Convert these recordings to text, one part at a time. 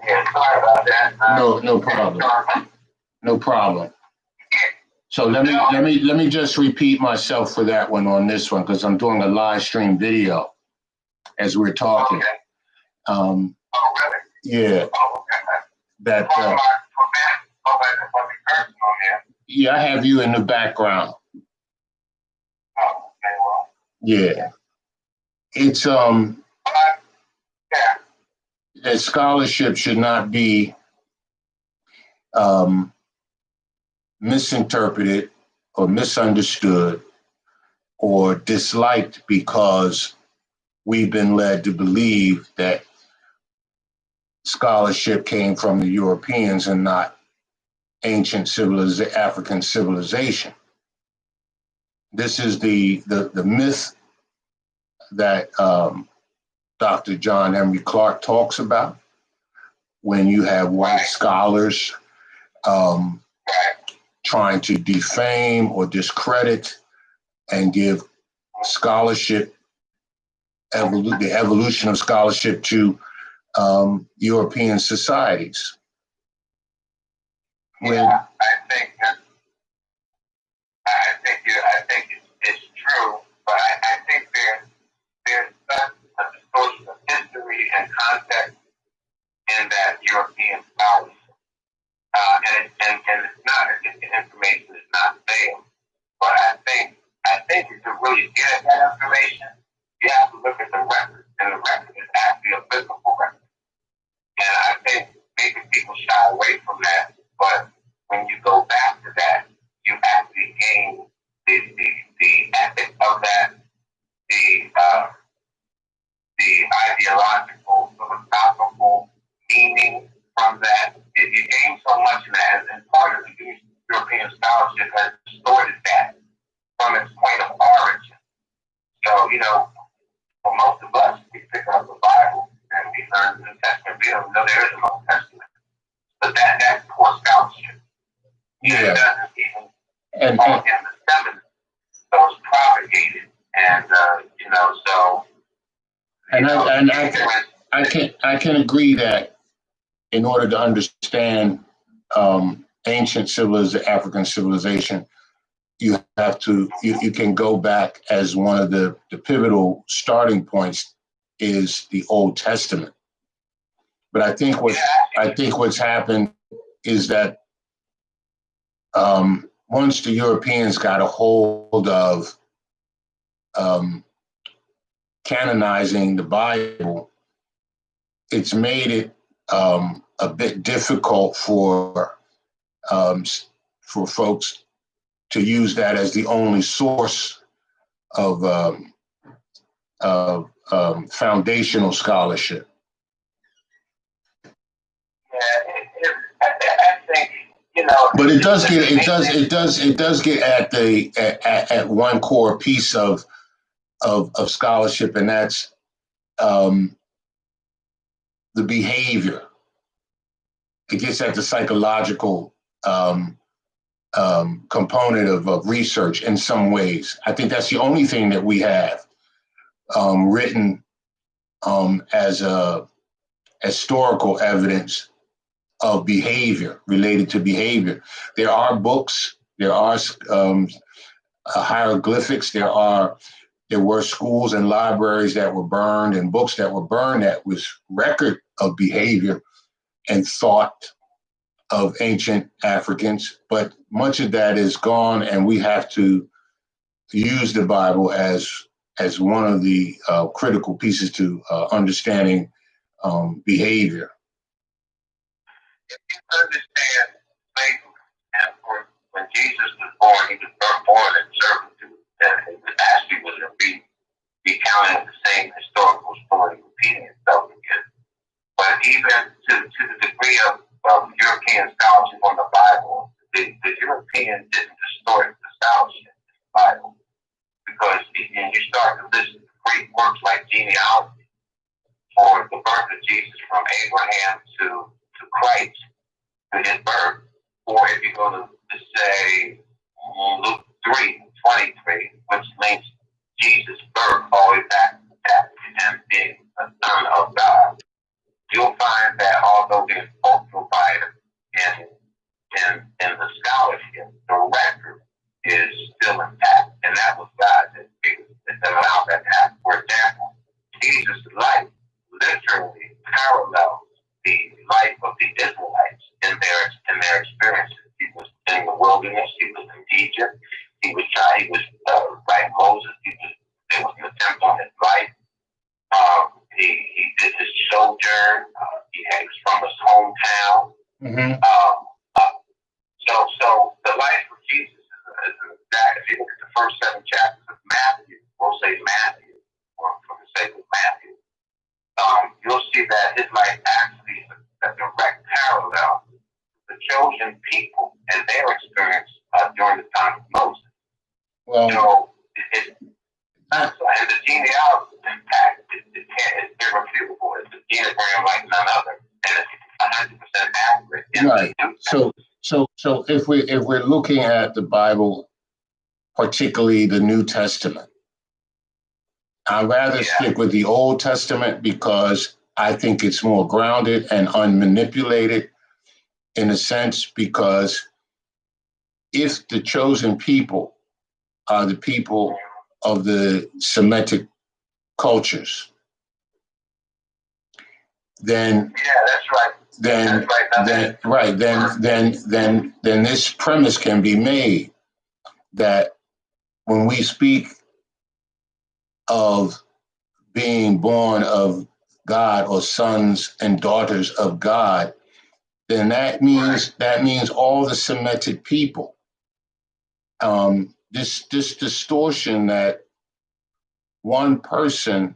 Yeah, sorry about that. No problem. No problem. So let me just repeat myself for that one on this one, because I'm doing a live stream video as we're talking. Okay. Um, Oh, really? yeah, Oh, okay. that. Yeah. I have you in the background. Oh, okay, well. Yeah, it's Yeah. that scholarship should not be misinterpreted or misunderstood or disliked because we've been led to believe that scholarship came from the Europeans and not ancient African civilization. This is the myth that Dr. John Emery Clark talks about when you have white scholars trying to defame or discredit and give scholarship, the evolution of scholarship to European societies. Yeah, I think it's true, but I think there's such a distortion of history and context in that European scholarship, and it's not, the information is not there. But I think to really get at that information, you have to look at the record, and the record is actually a biblical record. And I think maybe people shy away from that, but when you go back to that, you actually gain the ethic of that, the ideological, philosophical meaning from that. You gain so much in that, and part of the European scholarship has distorted that from its point of origin. So, for most of us, we pick up the Bible and we learn the New Testament. We don't know there is an Old Testament. But that's poor scholarship. Yeah. It doesn't even fall in the 70s. So it's propagated. And, so. I can agree that in order to understand ancient African civilization, you have to, you can go back as one of the pivotal starting points is the Old Testament. But I think what's happened is that once the Europeans got a hold of canonizing the Bible, it's made it a bit difficult for folks to use that as the only source of foundational scholarship. I think, but it does get at one core piece of scholarship, and that's the behavior. It gets at the psychological component of research in some ways. I think that's the only thing that we have written as a historical evidence of behavior, related to behavior. There are books, there are hieroglyphics, there were schools and libraries that were burned and books that were burned that was record of behavior and thought of ancient Africans, but much of that is gone, and we have to use the Bible as one of the critical pieces to understanding behavior. If you understand slavery, and of course, when Jesus was born, he was born in servitude, and it actually was recounting the same historical story, repeating itself again. But even to the degree of European scholarship on the Bible, the Europeans didn't distort the scholarship in the Bible, because when you start to listen to Greek works like genealogy for the birth of Jesus from Abraham to Christ, to his birth, or if you go to say Luke 3:23, which links Jesus' birth all the way back to him being a Eastern. He was from his hometown. Mm-hmm. So the life of Jesus is that. If you look at the first 7 chapters of Matthew, we'll say Matthew, or for the sake of Matthew, you'll see that his life actually is a direct parallel to the chosen people and their experience during the time of Moses. Well, So and the genealogy impact is irrefutable. It's a genogram like none other, and it's 100% accurate. Right. So if we're looking at the Bible, particularly the New Testament, I'd rather stick with the Old Testament because I think it's more grounded and unmanipulated in a sense, because if the chosen people are the people of the Semitic cultures, then that's right. Then this premise can be made that when we speak of being born of God or sons and daughters of God, then that means all the Semitic people. This distortion that one person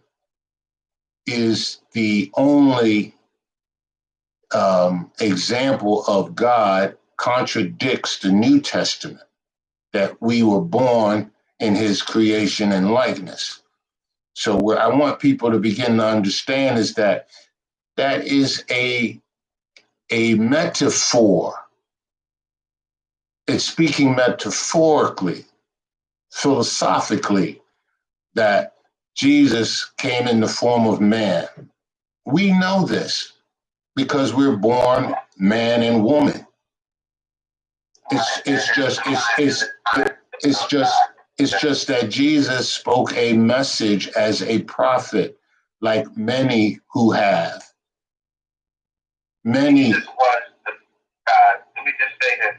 is the only example of God contradicts the New Testament, that we were born in his creation and likeness. So what I want people to begin to understand is that is a metaphor. It's speaking metaphorically, philosophically, that Jesus came in the form of man. We know this because we're born man and woman. It's just that Jesus spoke a message as a prophet, like many who have. Many. Let me just say that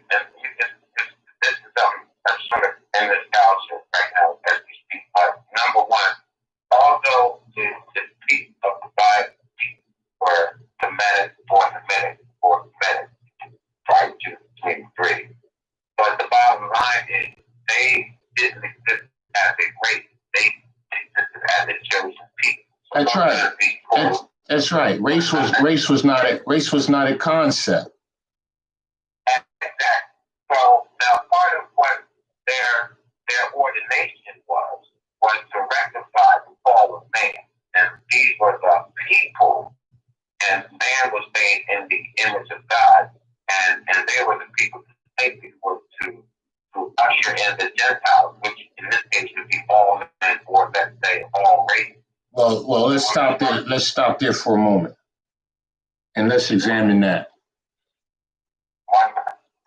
this is something that's sort of in this culture right now as we speak. Number one, although the people of the Bible were born Semitic prior to 23, but the bottom line is they didn't exist as a race. They existed as a chosen people. So that's right. That's right. Race was not a concept. Exactly. So now part of what their ordination was to rectify the fall of man. And these were the people, and man was made in the image of God, and they were the people that were to usher in the Gentiles, which in this case would be all men, or let's say all races. Well, let's stop there. Let's stop there for a moment, and let's examine that.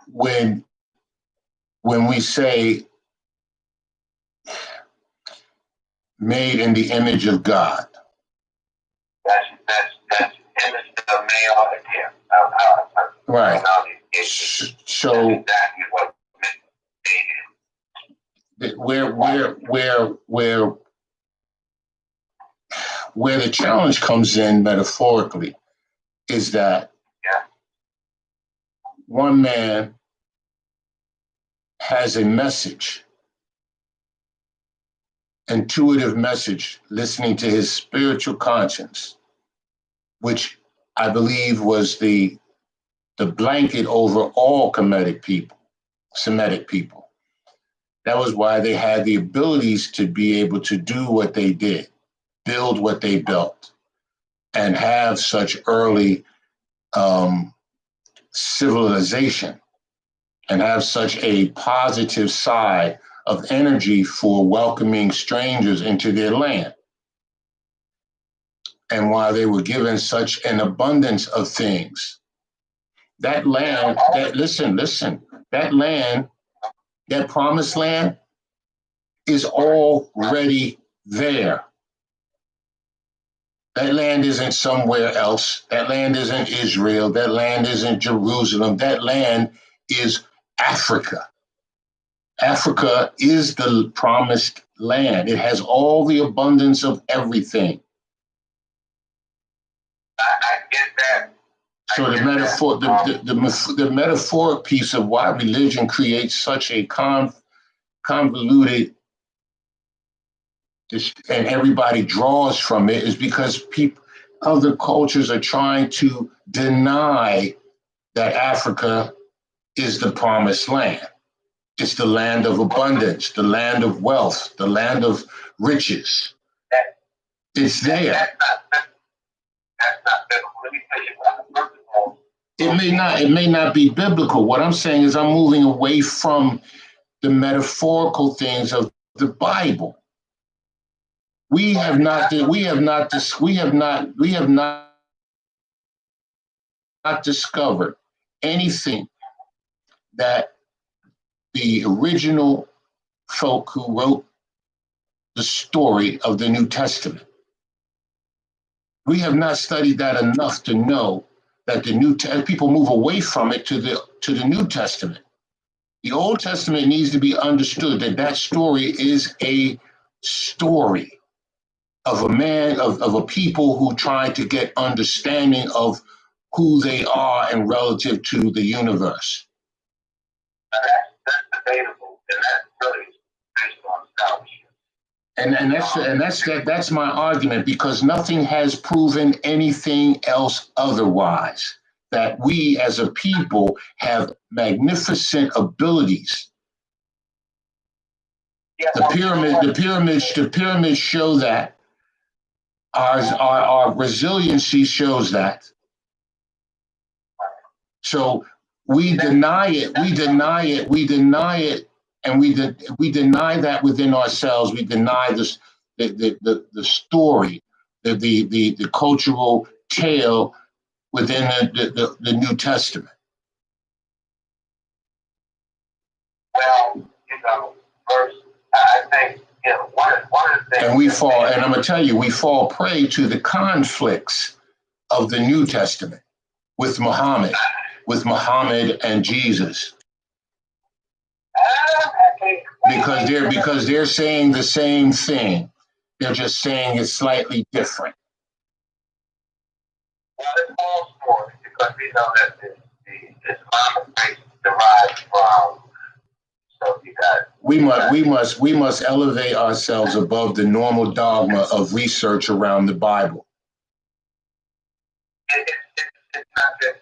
When we say made in the image of God, that's image of male and female. Right. So exactly what where the challenge comes in metaphorically is that one man has a message, intuitive message, listening to his spiritual conscience, which I believe was the blanket over all Semitic people. That was why they had the abilities to be able to do what they did, build what they built, and have such early civilization, and have such a positive side of energy for welcoming strangers into their land. And while they were given such an abundance of things, that land, that land, that promised land is already there. That land isn't somewhere else. That land isn't Israel. That land isn't Jerusalem. That land is Africa. Africa is the promised land. It has all the abundance of everything. I get that. So the metaphor, the metaphoric piece of why religion creates such a convoluted, and everybody draws from it, is because other cultures are trying to deny that Africa is the promised land. It's the land of abundance, the land of wealth, the land of riches. It's there. That's not biblical. Let me tell you what. First of all, it may not be biblical. What I'm saying is I'm moving away from the metaphorical things of the Bible. We have not discovered anything that the original folk who wrote the story of the New Testament. We have not studied that enough to know that people move away from it to the New Testament. The Old Testament needs to be understood that story is a story of a man, of a people who try to get understanding of who they are and relative to the universe. That's debatable, and that's really based on scholarship. And that's my argument, because nothing has proven anything else otherwise. That we as a people have magnificent abilities. Yeah, the pyramids show that. Our resiliency shows that. So we deny it, and we deny that within ourselves. We deny this, the story, the cultural tale within the New Testament. Well, first, I think, one of the things. And I'm going to tell you, we fall prey to the conflicts of the New Testament with Muhammad and Jesus. Because they're saying the same thing. They're just saying it's slightly different. Well, it's all story, because we know that the Islamic faith derives from. So you got. We must elevate ourselves above the normal dogma of research around the Bible. It's not that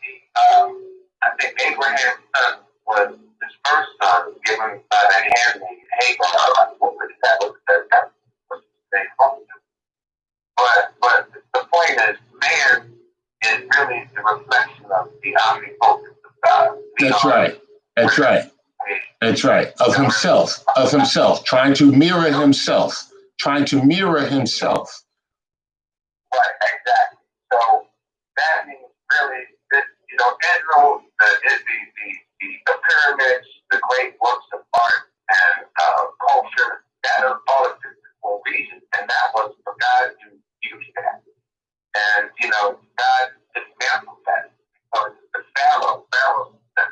I think Abraham's son was his first son given by the handmaid Hagar. That was his name. But the point is, man is really the reflection of the omnipotence of God. That's right. Of himself, trying to mirror himself. Right, exactly. So that means really this, Israel is the pyramids, the great works of art and culture, that are all for reasons, and that was for God to use that. And God dismantled that, because the Pharaoh the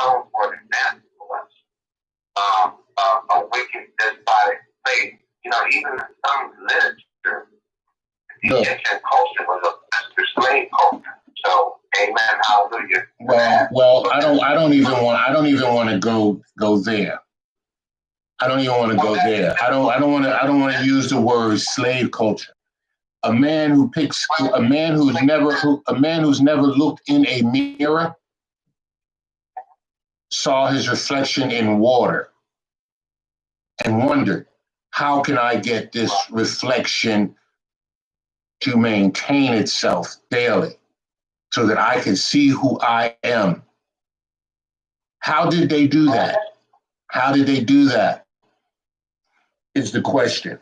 stone for an example for us. A wicked, despotic faith. Even in some literature, the Egyptian culture was a master slave culture. So, amen, hallelujah. Well, I don't even want to go there. I don't even want to go there. I don't want to use the word slave culture. A man who's never looked in a mirror saw his reflection in water and wondered, how can I get this reflection to maintain itself daily so that I can see who I am? How did they do that? Is the question.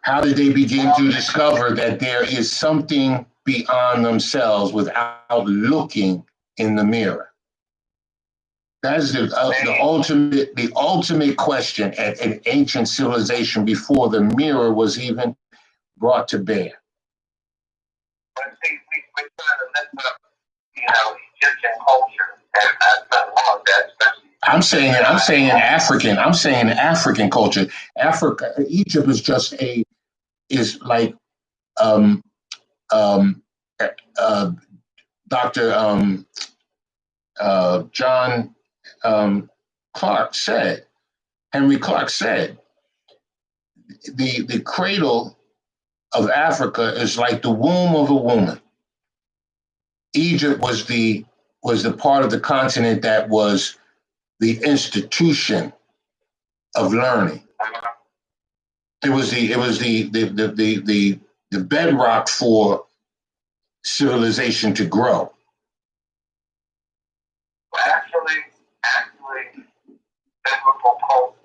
How did they begin to discover that there is something beyond themselves without looking in the mirror? That is the ultimate question at an ancient civilization before the mirror was even brought to bear. But see, we're trying to lift up, Egyptian culture, and that's not wrong. I'm saying African culture. Egypt is just like Dr. John Clark said, Henry Clark said, the cradle of Africa is like the womb of a woman. Egypt was the part of the continent that was the institution of learning. It was the bedrock for civilization to grow. Actually, biblical culture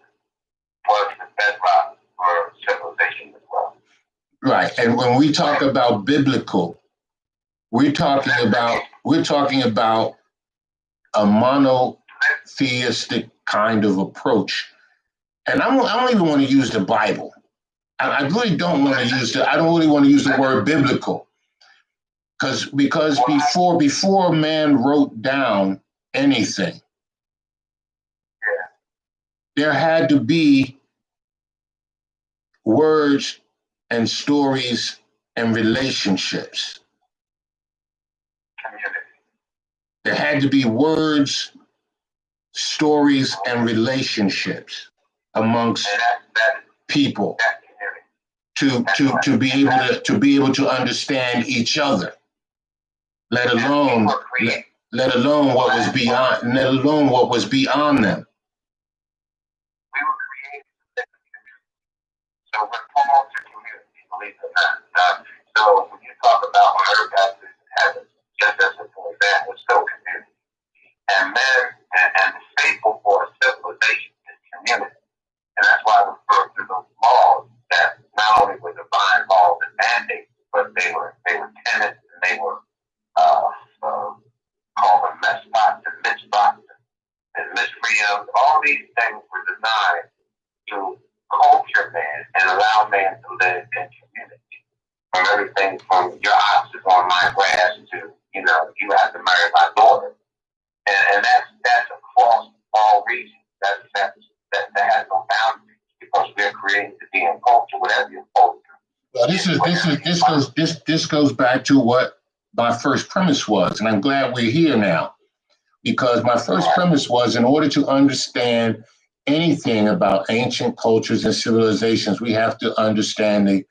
was the bedrock for civilization as well. Right, and when we talk about biblical, we're talking about a monotheistic kind of approach. And I don't even want to use the Bible. I really don't want to use I don't really want to use the word biblical. Because before man wrote down anything, there had to be words and stories and relationships. There had to be words, stories, and relationships amongst people to be able to understand each other, let alone what was beyond them. We were created so we're called to community, believe it or not. So when you talk about on earth as in heaven, just as an example, it's still community. And men and the staple for civilization is community. And that's why we refer to those laws that not only were divine laws and mandates, but they were tenets and they were called them mespot and mitzvot and misreams. All these things were designed to culture man and allow man to live in community. From everything from your ox is on my grass to, you have to marry my daughter. And that's across all regions. That has no boundaries because we're created to be in culture, whatever your culture. Well, this goes back to what my first premise was, and I'm glad we're here now, because my first premise was, in order to understand anything about ancient cultures and civilizations, we have to understand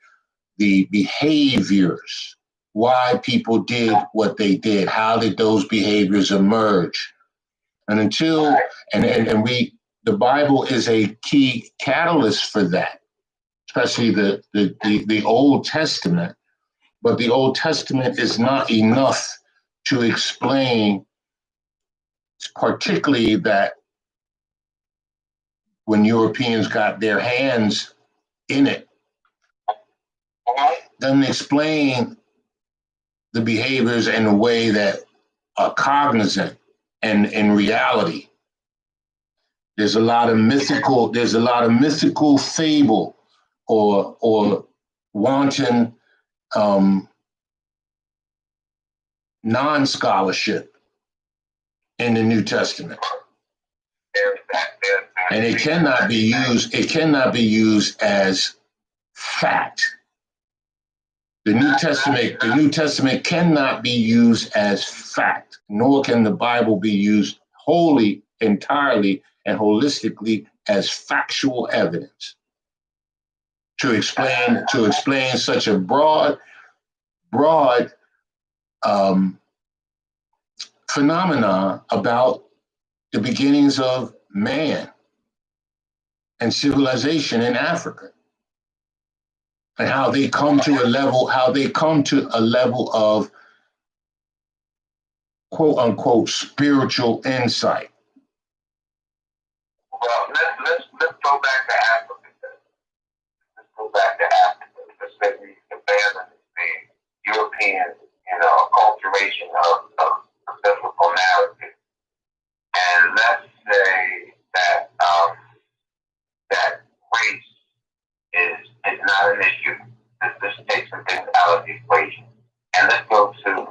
the behaviors, why people did what they did, how did those behaviors emerge, and the Bible is a key catalyst for that, especially the Old Testament. But the Old Testament is not enough to explain, particularly that when Europeans got their hands in it, doesn't explain the behaviors in a way that are cognizant and in reality. There's a lot of mythical fable or wanton non-scholarship in the New Testament. And it cannot be used as fact. The New Testament cannot be used as fact, nor can the Bible be used wholly, entirely, and holistically as factual evidence to explain such a broad phenomena about the beginnings of man and civilization in Africa, and how they come to a level of quote unquote spiritual insight. Well, let's go back to Africa. Let's go back to Africa. Let's say we abandon the European, acculturation of biblical narrative, and let's say that that race is not an issue. Let's take some things out of the equation, and let's go to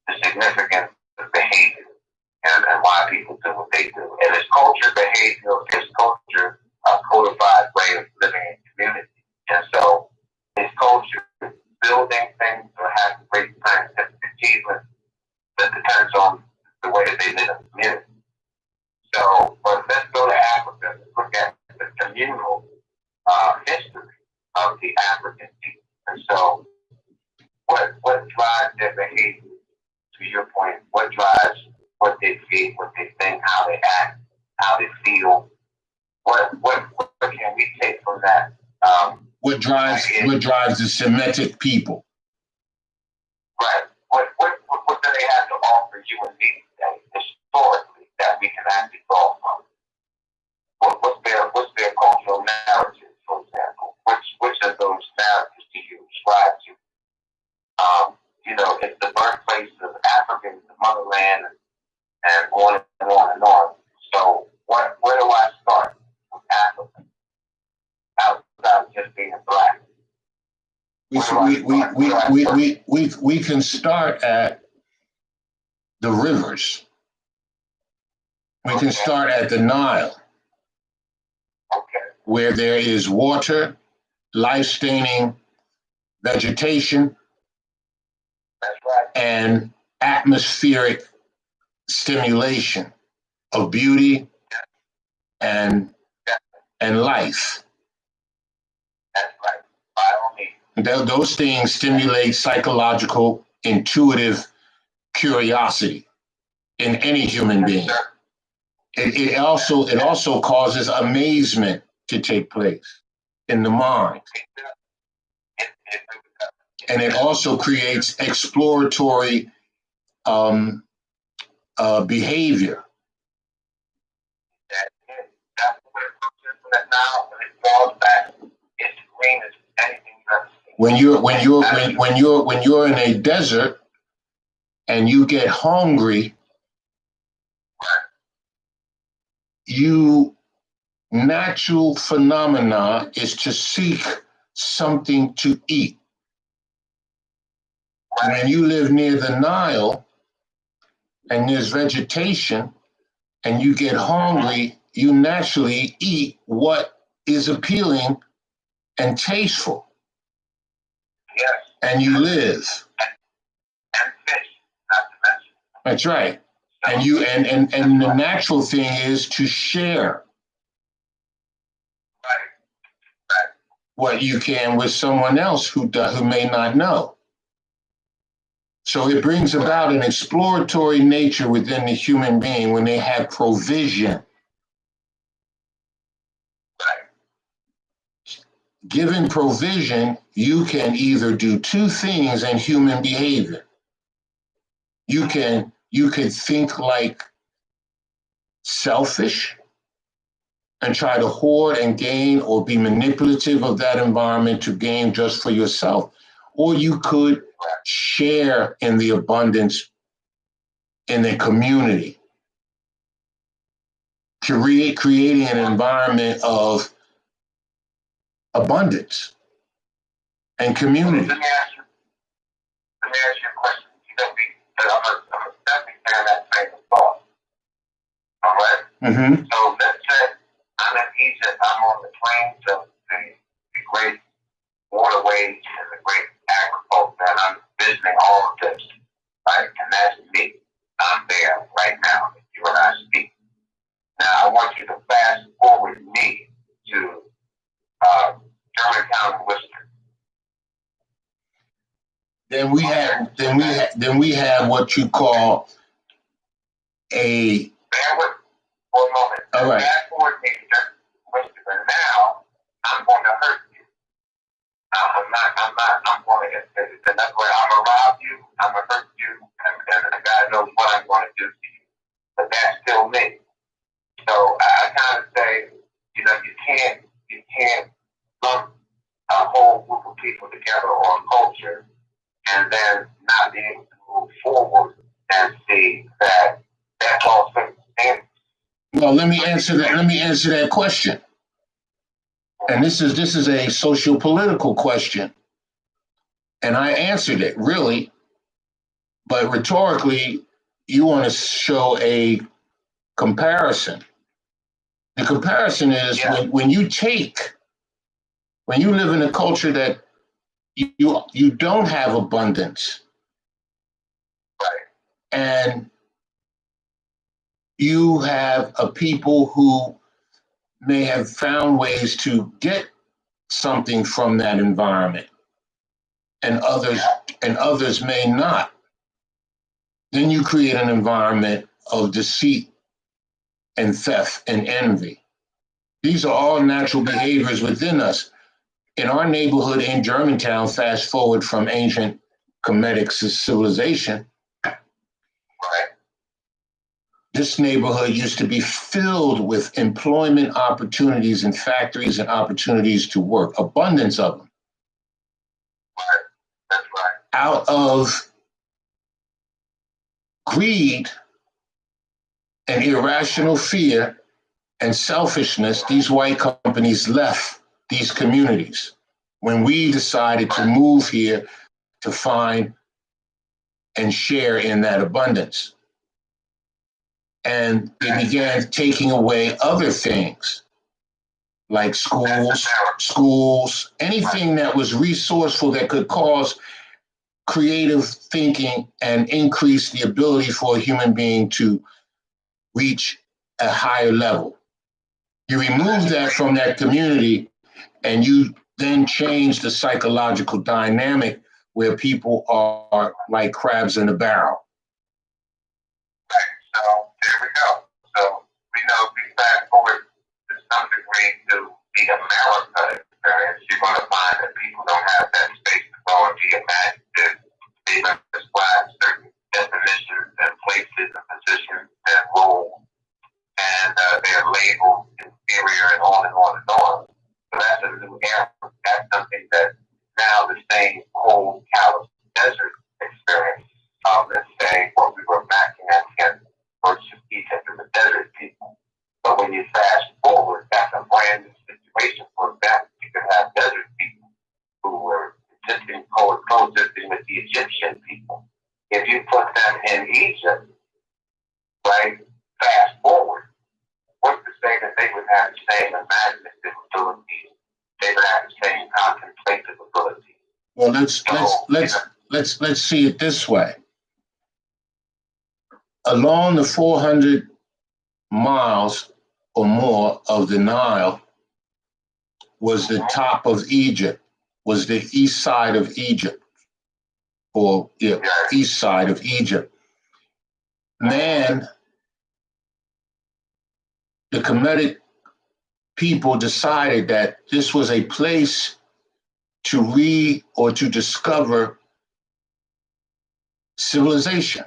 the significance of behavior and why people do what they do. And it's culture, behavior, it's culture, a codified way of living in community. And so it's culture building things or having great times And so what drives their behavior, to your point, what drives what they see, what they think, how they act, how they feel, what can we take from that? What drives the Semitic people? Right. What do they have to offer you and me today, historically, that we can actually draw from? What's their cultural narrative, for example? Which of those narratives do you ascribe to? It's the birthplace of Africans, the motherland, and on and on and on. So where do I start with Africa? Outside of just being black. We can start at the rivers. We can start at the Nile, where there is water, life-sustaining vegetation, and atmospheric stimulation of beauty and life. That's right. By all means. Those things stimulate psychological, intuitive curiosity in any human being. It also causes amazement to take place in the mind. And it also creates exploratory behavior. That's what it looks at now, when it falls back, it's green as anything you've ever seen. When you're in a desert and you get hungry, natural phenomena is to seek something to eat. When you live near the Nile and there's vegetation and you get hungry, you naturally eat what is appealing and tasteful. Yes. And you live. And fish, not to mention. That's right. And the natural thing is to share what you can with someone else who may not know. So it brings about an exploratory nature within the human being when they have provision. Given provision, you can either do two things in human behavior. You can think like selfish and try to hoard and gain or be manipulative of that environment to gain just for yourself. Or you could share in the abundance in the community, creating an environment of abundance and community. Let me ask you a question. I'm definitely saying that same thought. All right? Mm-hmm. So let's say I'm in Egypt, I'm on the plains of the great waterways and the great agriculture, and I'm visiting all of this, right? And that's me. I'm there right now, you and I speak. Now I want you to fast forward me to Germantown, Worcester. Then we have what you call a. Bear with for a moment. All right. Fast forward me to Worcester, and now I'm going to hurt you. I'm going to, in other words, I'm going to rob you, I'm going to hurt you, and God knows what I'm going to do to you. But that's still me. So I kind of say, you can't lump a whole group of people together or a culture and then not be able to move forward and see that that's all circumstances. Well, let me answer that question. And this is a socio-political question. And I answered it, really. But rhetorically, you want to show a comparison. The comparison is when you live in a culture that you don't have abundance, and you have a people who may have found ways to get something from that environment. and others may not, then you create an environment of deceit and theft and envy. These are all natural behaviors within us. In our neighborhood in Germantown, fast forward from ancient Kemetic civilization, Right. this neighborhood used to be filled with employment opportunities and factories and opportunities to work, abundance of them. Right. That's right. Out of greed and irrational fear and selfishness, these white companies left these communities when we decided to move here to find and share in that abundance. And they began taking away other things like schools, anything that was resourceful that could cause creative thinking and increase the ability for a human being to reach a higher level. You remove that from that community and you then change the psychological dynamic where people are like crabs in a barrel. Right. So there we go. So we know if we fast forward to some degree to the America experience, you're going to find that people don't have that space to go and be imaginative. They don't describe certain definitions and places and positions and roles, and they're labeled inferior and on and on and on. So that's a new era. That's something that now the same cold, callous desert experience, let's say, what we were backing at against versus Egypt and the desert people. But when you fast forward, that's a brand new situation. For example, you could have desert people who were coexisting with the Egyptian people. If you put them in Egypt, right, fast forward, what's to say that they would have the same imaginative abilities? They would have the same contemplative abilities. Well, let's see it this way. Along the 400 miles or more of the Nile was the top of Egypt, was the east side of Egypt, or east side of Egypt. Man, the Kemetic people decided that this was a place to read or to discover civilization.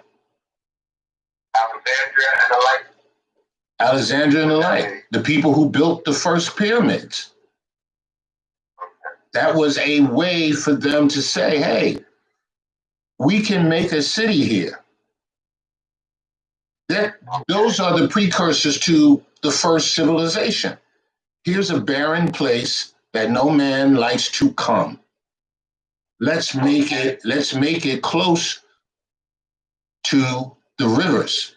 Alexandria and the like, the people who built the first pyramids. That was a way for them to say, hey, we can make a city here. Those are the precursors to the first civilization. Here's a barren place that no man likes to come. Let's make it close to the rivers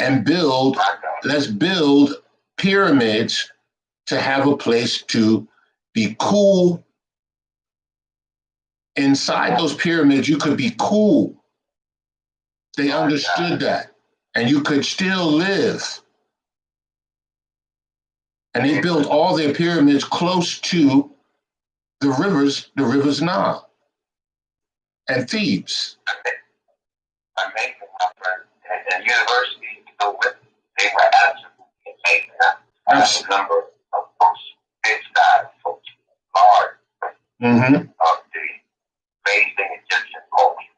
and let's build pyramids to have a place to be cool. Inside those pyramids, you could be cool. They understood that. And you could still live. And they built all their pyramids close to the rivers Nile and Thebes. Amazing, my friend. And universities to go with it, they were absolutely amazing. I have a number of folks, big size folks, large, of the amazing Egyptian culture.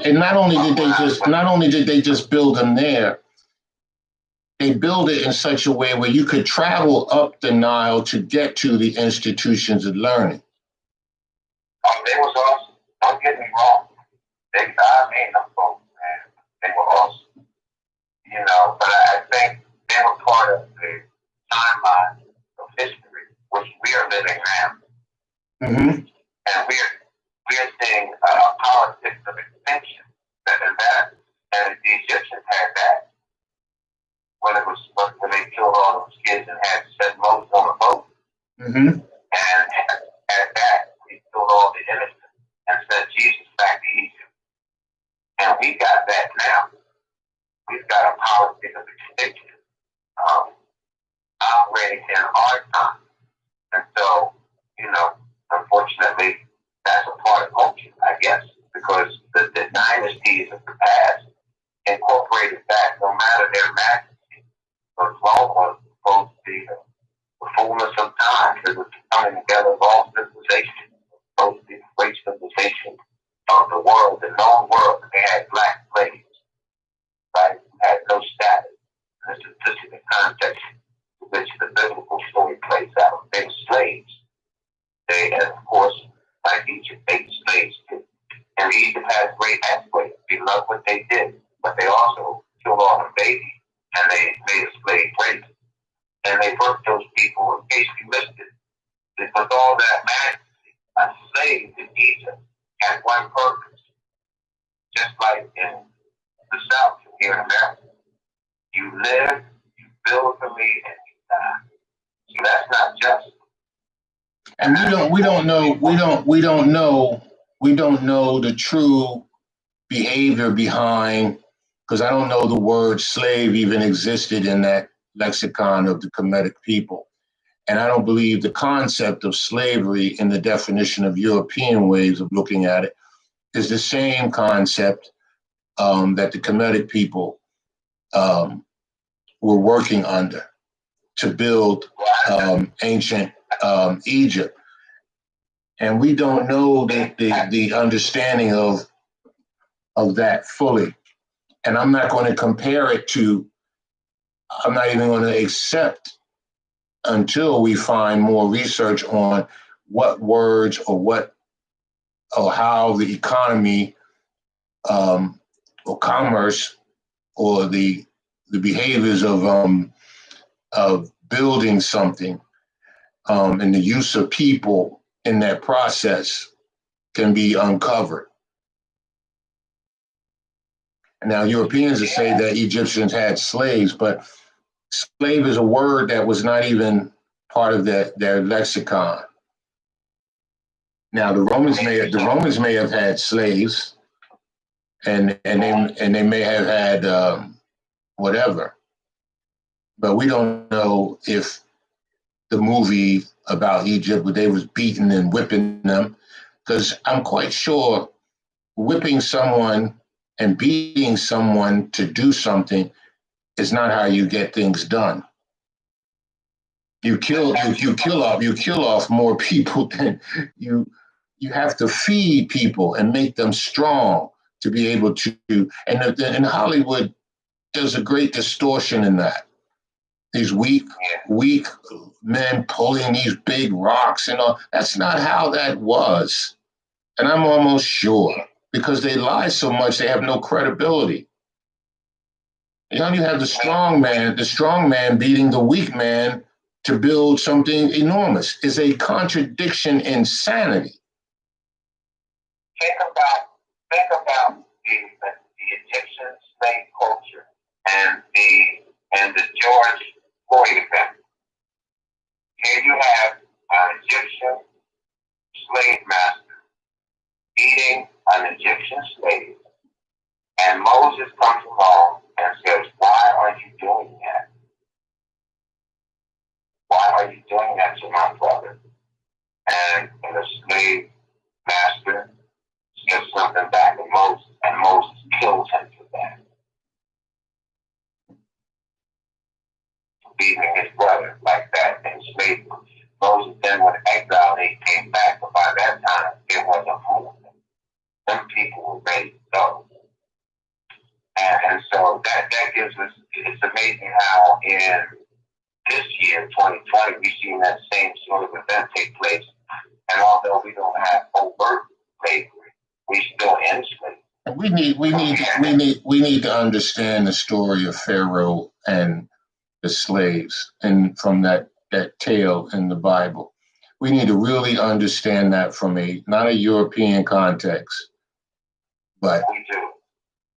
And not only did they just build them there, they build it in such a way where you could travel up the Nile to get to the institutions of learning. They was awesome. Don't get me wrong. Them folks, man, they were awesome. You know, but I think they were part of the timeline of history, which we are living now. Mm-hmm. And we're seeing politics of extinction and the Egyptians had that when they killed all those kids and had set Moses on a boat. Mm-hmm. And at that, we killed all the innocents and sent Jesus back to Egypt. And we got that now. We've got a policy of extinction operating in our time. And so, you know, unfortunately, great exploits. We love what they did, but they also killed all the babies and they made a slave race. And they worked those people, in case you missed it, because all that majesty, a slave in Egypt had one purpose, just like in the South here in America. You live, you build for me, and you die. So that's not just. And we don't know the true behavior behind, because I don't know the word slave even existed in that lexicon of the Kemetic people. And I don't believe the concept of slavery in the definition of European ways of looking at it is the same concept that the Kemetic people were working under to build ancient Egypt. And we don't know the understanding of that fully. And I'm not going to compare it to, I'm not even going to accept until we find more research on what words or how the economy or commerce or the behaviors of building something and the use of people in that process can be uncovered. Now, Europeans would say that Egyptians had slaves, but slave is a word that was not even part of their lexicon. Now, the Romans may have had slaves, and they may have had whatever, but we don't know if the movie about Egypt where they was beating and whipping them, because I'm quite sure whipping someone and beating someone to do something is not how you get things done. You kill off more people than you have to feed people and make them strong to be able to. And Hollywood, there's a great distortion in that. These weak men pulling these big rocks and all. That's not how that was. And I'm almost sure, because they lie so much, they have no credibility. You know, you have the strong man beating the weak man to build something enormous. Is a contradiction in sanity. Think about the Egyptian slave culture and the George Floyd event. Here you have an Egyptian slave master beating an Egyptian slave, and Moses comes along and says, "Why are you doing that? Why are you doing that to my brother?" And the slave master says something back to Moses, and Moses kills him for that. Beating his brother like that in slavery. Moses then went exiled, he came back, but by that time, it was a movement. Some people were ready to go. And so that gives us, it's amazing how in this year, 2020, we've seen that same sort of event take place. And although we don't have overt slavery, we still enslave. We need to understand the story of Pharaoh and the slaves, and from that tale in the Bible. We need to really understand that from not a European context, but we do.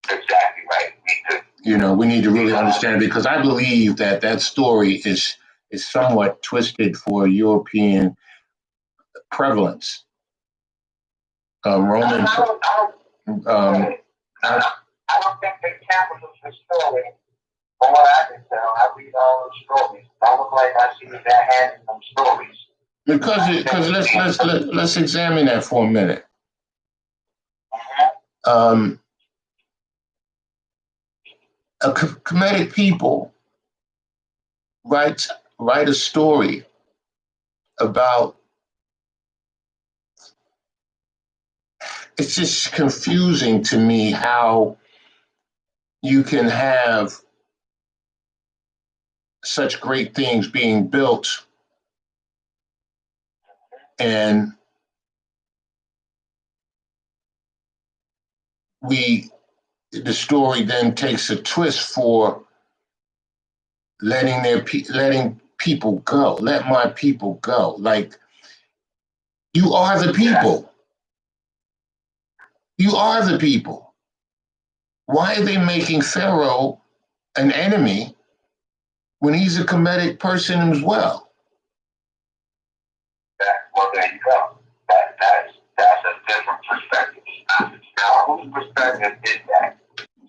Exactly right. We do. You know, we need to really understand, because I believe that story is somewhat twisted for European prevalence. Roman. I don't think they capitalized the story. From what I can tell, I read all the stories. Don't look like I see that had some stories. Because let's examine that for a minute. A Kemetic people write a story about. It's just confusing to me how you can have such great things being built and the story then takes a twist for letting people go. Let my people go. Like, you are the people. You are the people. Why are they making Pharaoh an enemy when he's a comedic person as well? Well, there you go. That's a different perspective. Now, whose perspective is that?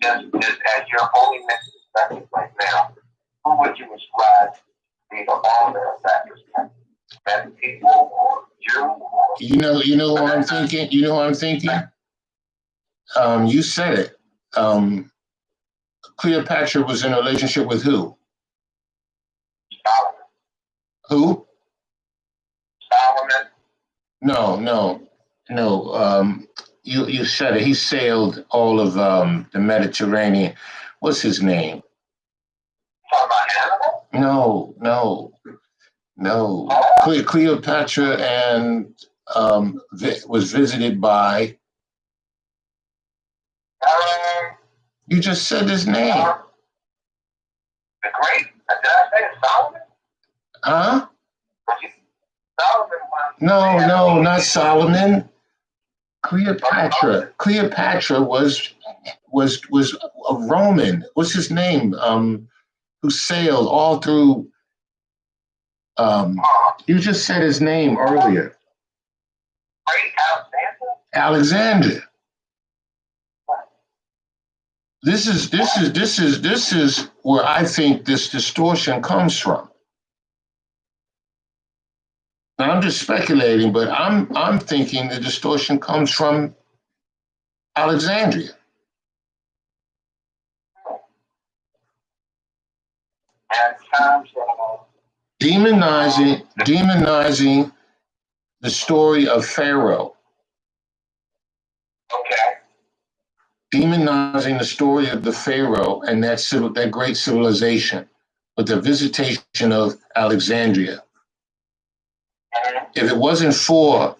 Just as your holiness perspective right now, who would you ascribe to be the owner of that perspective? That people or you? Or you know who I'm thinking? You know who I'm thinking? You said it. Cleopatra was in a relationship with who? Solomon. Who? Solomon? No. You said it. He sailed all of the Mediterranean. What's his name? Talking about Hannibal? No. Cleopatra and was visited by. You just said his name. The Great? Did I say it? Solomon? Huh? Solomon was. No, not Solomon. Cleopatra. Cleopatra was a Roman. What's his name? Who sailed all through. You just said his name earlier. Great Alexander. This is where I think this distortion comes from. Now, I'm just speculating, but I'm thinking the distortion comes from Alexandria. Demonizing the story of Pharaoh. Okay. Demonizing the story of the Pharaoh and that great civilization with the visitation of Alexandria. If it wasn't for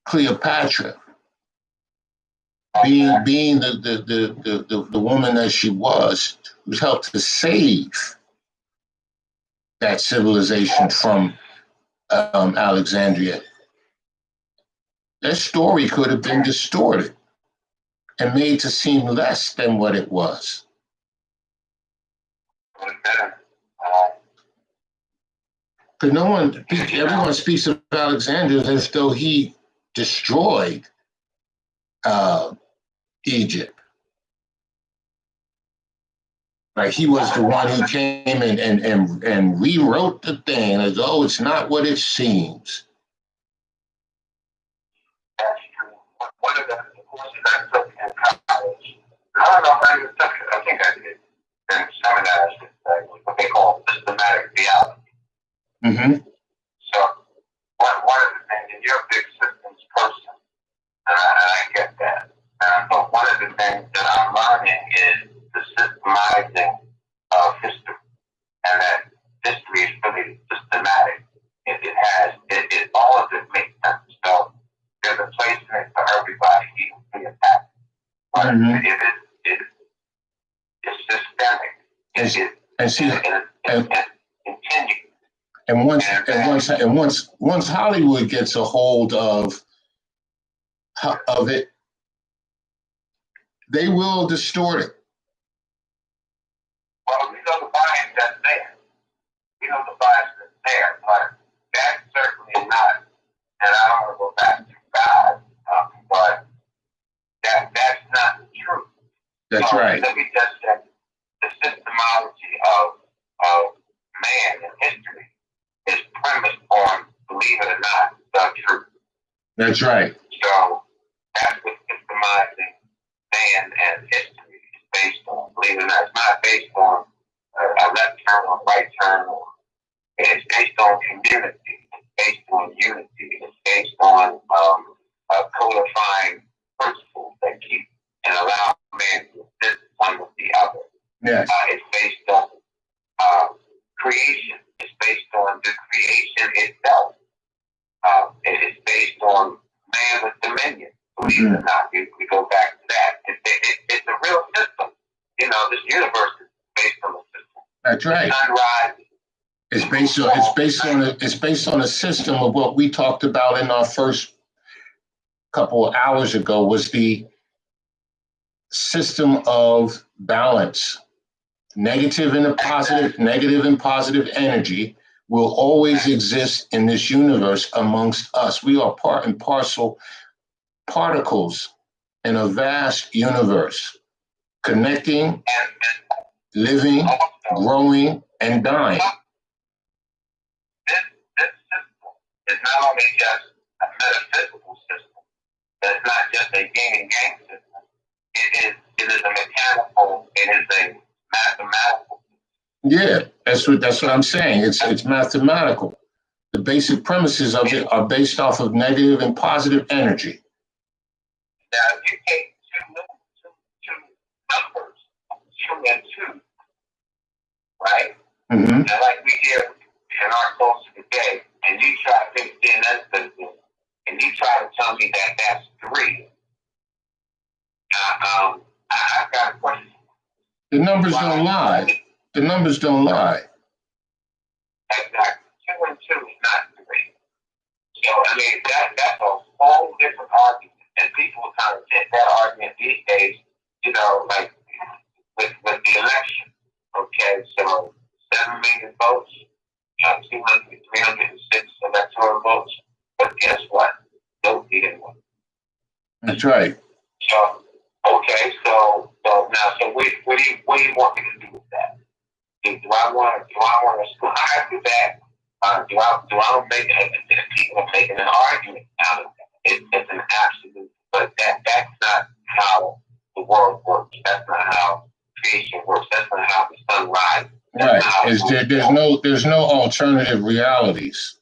Cleopatra being the woman that she was, who helped to save that civilization from Alexandria, that story could have been distorted and made to seem less than what it was. Because everyone speaks of Alexander as though he destroyed Egypt. Like he was the one who came and rewrote the thing as though it's not what it seems. That's true. One of the courses I took in college, I don't know how you took it. I think I did. In seminars, what they call systematic theology. Mm-hmm. So, one of the things, and you're a big systems person, and I get that. But one of the things that I'm learning is the systemizing of history, and that history is really systematic. It all of it makes sense. So there's a place in it for everybody, even for the attack. But it's systemic. It's continued. And once Hollywood gets a hold of it, they will distort it. Well, we know the bias that's there. But that's certainly not, and I don't want to go back to God, but that's not the truth. That's right. Let me just say, the systemology of man and history is premised on, believe it or not, the truth. That's right. So that's what systemizing man and history is based on. Believe it or not, it's not based on a left turn or right turn. It's based on community. It's based on unity. It's based on codifying principles that keep and allow man to exist one with the other. Yes. It's based on creation. It's based on the creation itself. It is based on man with dominion. Believe it or not, we go back to that. It's a real system. You know, this universe is based on a system. That's right. Sunrise. It's based on a system of what we talked about in our first couple of hours ago, was the system of balance. Negative and positive energy will always exist in this universe amongst us. We are part and parcel particles in a vast universe, connecting, living, growing, and dying. This system is not only just a metaphysical system, but it's not just a yin and yang system. It is a mechanical, it is a mathematical. Yeah, that's what I'm saying. It's mathematical. The basic premises of it are based off of negative and positive energy. Now, if you take two numbers, 2 and 2, right? Mm-hmm. And like we hear in our culture today, and you try to fix CNN business, and you try to tell me that that's 3, I've got a question. The numbers don't lie. The numbers don't lie. Exactly. 2 and 2 is not 3. So, I mean, that's a whole different argument. And people kind of take that argument these days, you know, like with the election. Okay, so 7 million votes, 200, 306 electoral votes. But guess what? No didn't win. That's right. So, okay, so now, what do you want me to do with that? Do I want to subscribe to that? Do I make people making an argument out of that? It's an absolute, but that's not how the world works. That's not how creation works. That's not how the sun rises. Right. There's no alternative realities.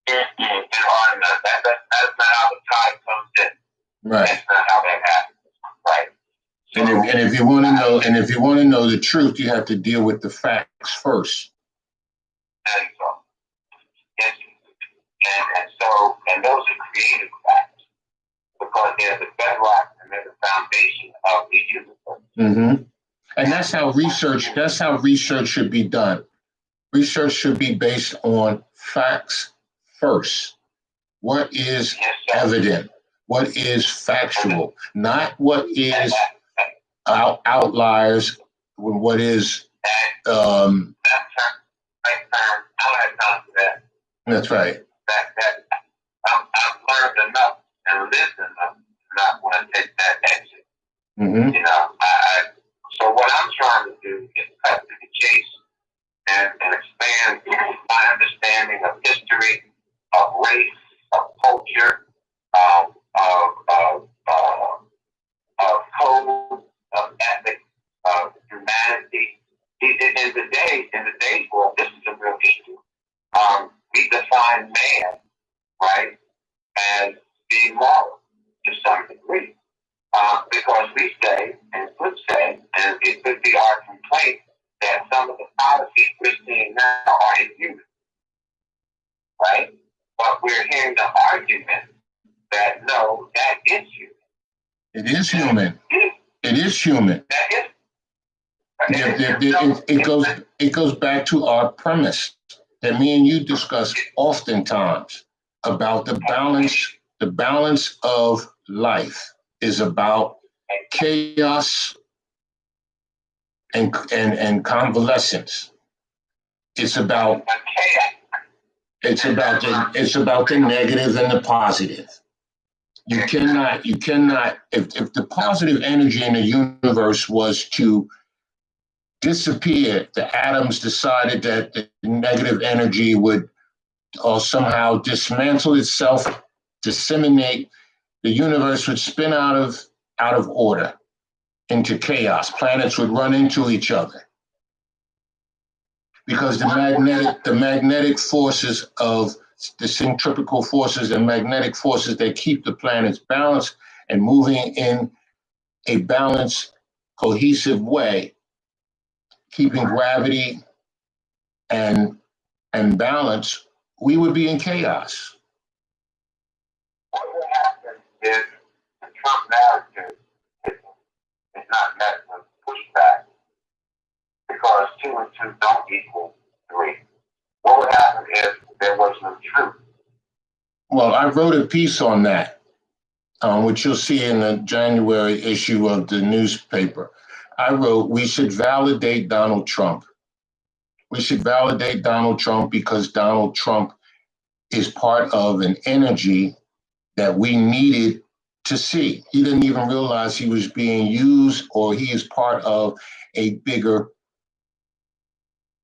There are none. That's not how the tide comes in. Right. That's not how that happens. Right. So, and if you want to know the truth, you have to deal with the facts first. There you go. Yes. And those are creative facts because they're the bedrock and they're the foundation of the universe. Mm-hmm. And that's how research should be done. Research should be based on facts first. What is evident? What is factual? Not what is outliers. What is I don't have time for that. That's right. I've learned enough and lived enough not want to take that exit. Mm-hmm. You know, so what I'm trying to do is cut to the chase and expand my understanding of history, of race, of culture, of code, of ethics, of humanity. In today's world, this is a real issue. We define man, right, as being moral to some degree. Because we say, and could say, and it could be our complaint, that some of the policies we're seeing now are inhuman, right? But we're hearing the argument that no, that is human. It is human. It is human. That is. It goes back to our premise that me and you discuss oftentimes about the balance of life is about chaos and convalescence. It's about the negative and the positive. You cannot if the positive energy in the universe was to disappear, the atoms decided that the negative energy would somehow dismantle itself, disseminate, the universe would spin out of order into chaos. Planets would run into each other because the magnetic forces of the centripetal forces and magnetic forces that keep the planets balanced and moving in a balanced, cohesive way, keeping gravity and balance, we would be in chaos. What would happen Trump narrative is not met with pushback because 2 and 2 don't equal 3. What would happen if there was no truth? Well, I wrote a piece on that, which you'll see in the January issue of the newspaper. I wrote, we should validate Donald Trump. We should validate Donald Trump because Donald Trump is part of an energy that we needed to see. He didn't even realize he was being used, or he is part of a bigger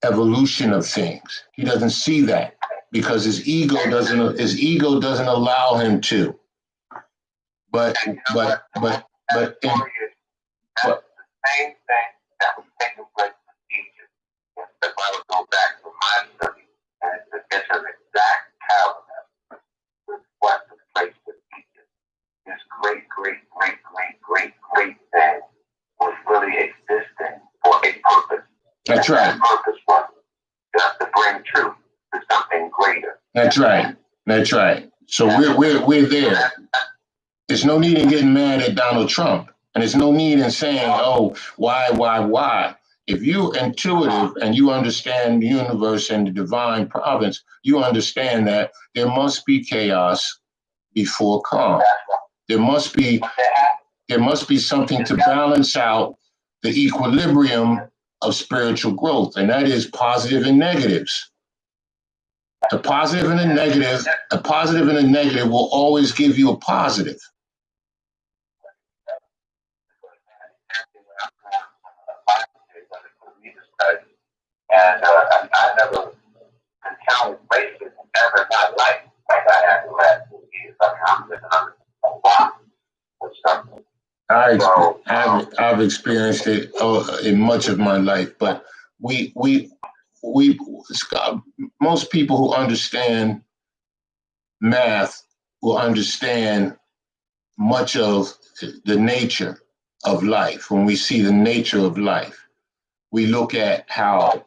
evolution of things. He doesn't see that because his ego doesn't allow him to. But in, That's the same thing that was taking place in Egypt. If I would go back to my study, and it's an exact parallel with what took place with Egypt. This great thing was really existing for a purpose. That's right. That purpose was just to bring truth to something greater. That's right. That's right. So we're there. There's no need in getting mad at Donald Trump. And there's no need in saying, oh, why? If you're intuitive and you understand the universe and the divine providence, you understand that there must be chaos before calm. There must be something to balance out the equilibrium of spiritual growth, and that is positive and negatives. The positive and the negative will always give you a positive. And I never encountered racism ever in my life like I had the last 2 years. I'm living under a block or something. I've experienced it in much of my life, but we most people who understand math will understand much of the nature of life. When we see the nature of life, we look at how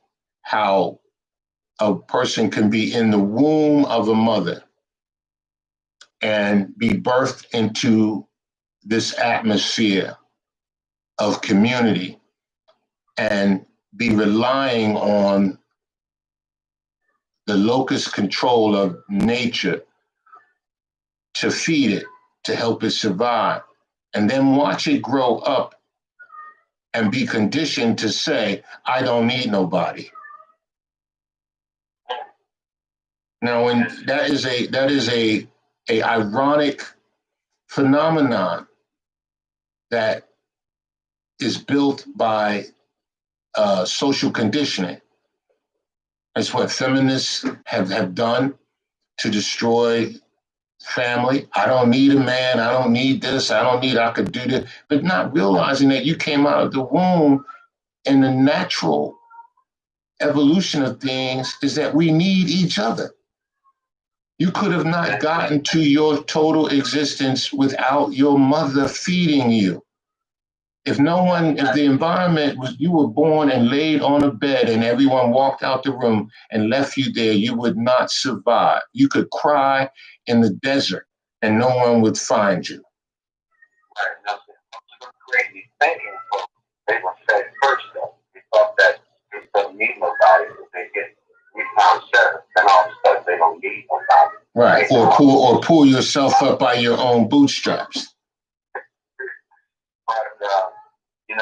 a person can be in the womb of a mother and be birthed into this atmosphere of community and be relying on the locus control of nature to feed it, to help it survive, and then watch it grow up and be conditioned to say, I don't need nobody. Now, when that is a ironic phenomenon that is built by social conditioning. That's what feminists have done to destroy family. I don't need a man. I don't need this. I could do this. But not realizing that you came out of the womb and the natural evolution of things is that we need each other. You could have not gotten to your total existence without your mother feeding you. If the environment was, you were born and laid on a bed and everyone walked out the room and left you there, you would not survive. You could cry in the desert and no one would find you. Right. Now, some crazy thinking folks, they were fed first though. They thought that they don't need nobody. If they get 3 pounds 7, then all of a sudden they don't need nobody. Right. Or pull yourself up by your own bootstraps. But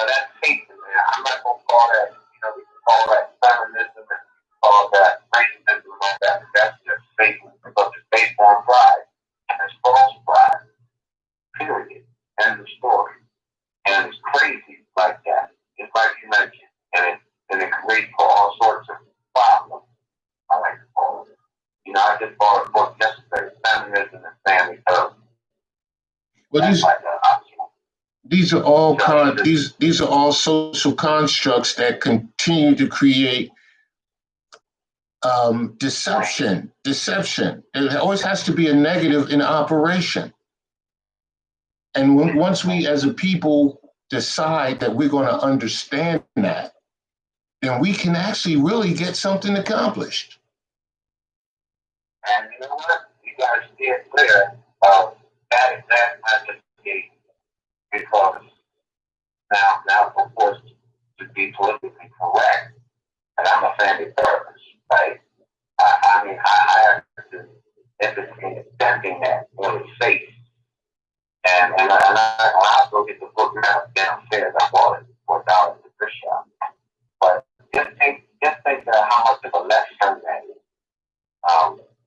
that's hate, man. I'm not gonna call that, we can call that feminism and call that racism and all that. That's just Satan because it's based on pride. And it's false pride. Period. End of story. And it's crazy like that. It's like you mentioned. And it creates all sorts of problems. I like to call it. I just bought a book yesterday, Feminism and Family Therapy. Well, these are all social constructs that continue to create deception. It always has to be a negative in operation. And once we as a people decide that we're going to understand that, then we can actually really get something accomplished. And you know what? You got to steer clear of that exact message because now, of course, to be politically correct, and I'm a family therapist, right? I have to empathy accepting that when it's safe. I go get the book now downstairs. I bought it for $4 at the thrift shop. But just think how much of a lesson that is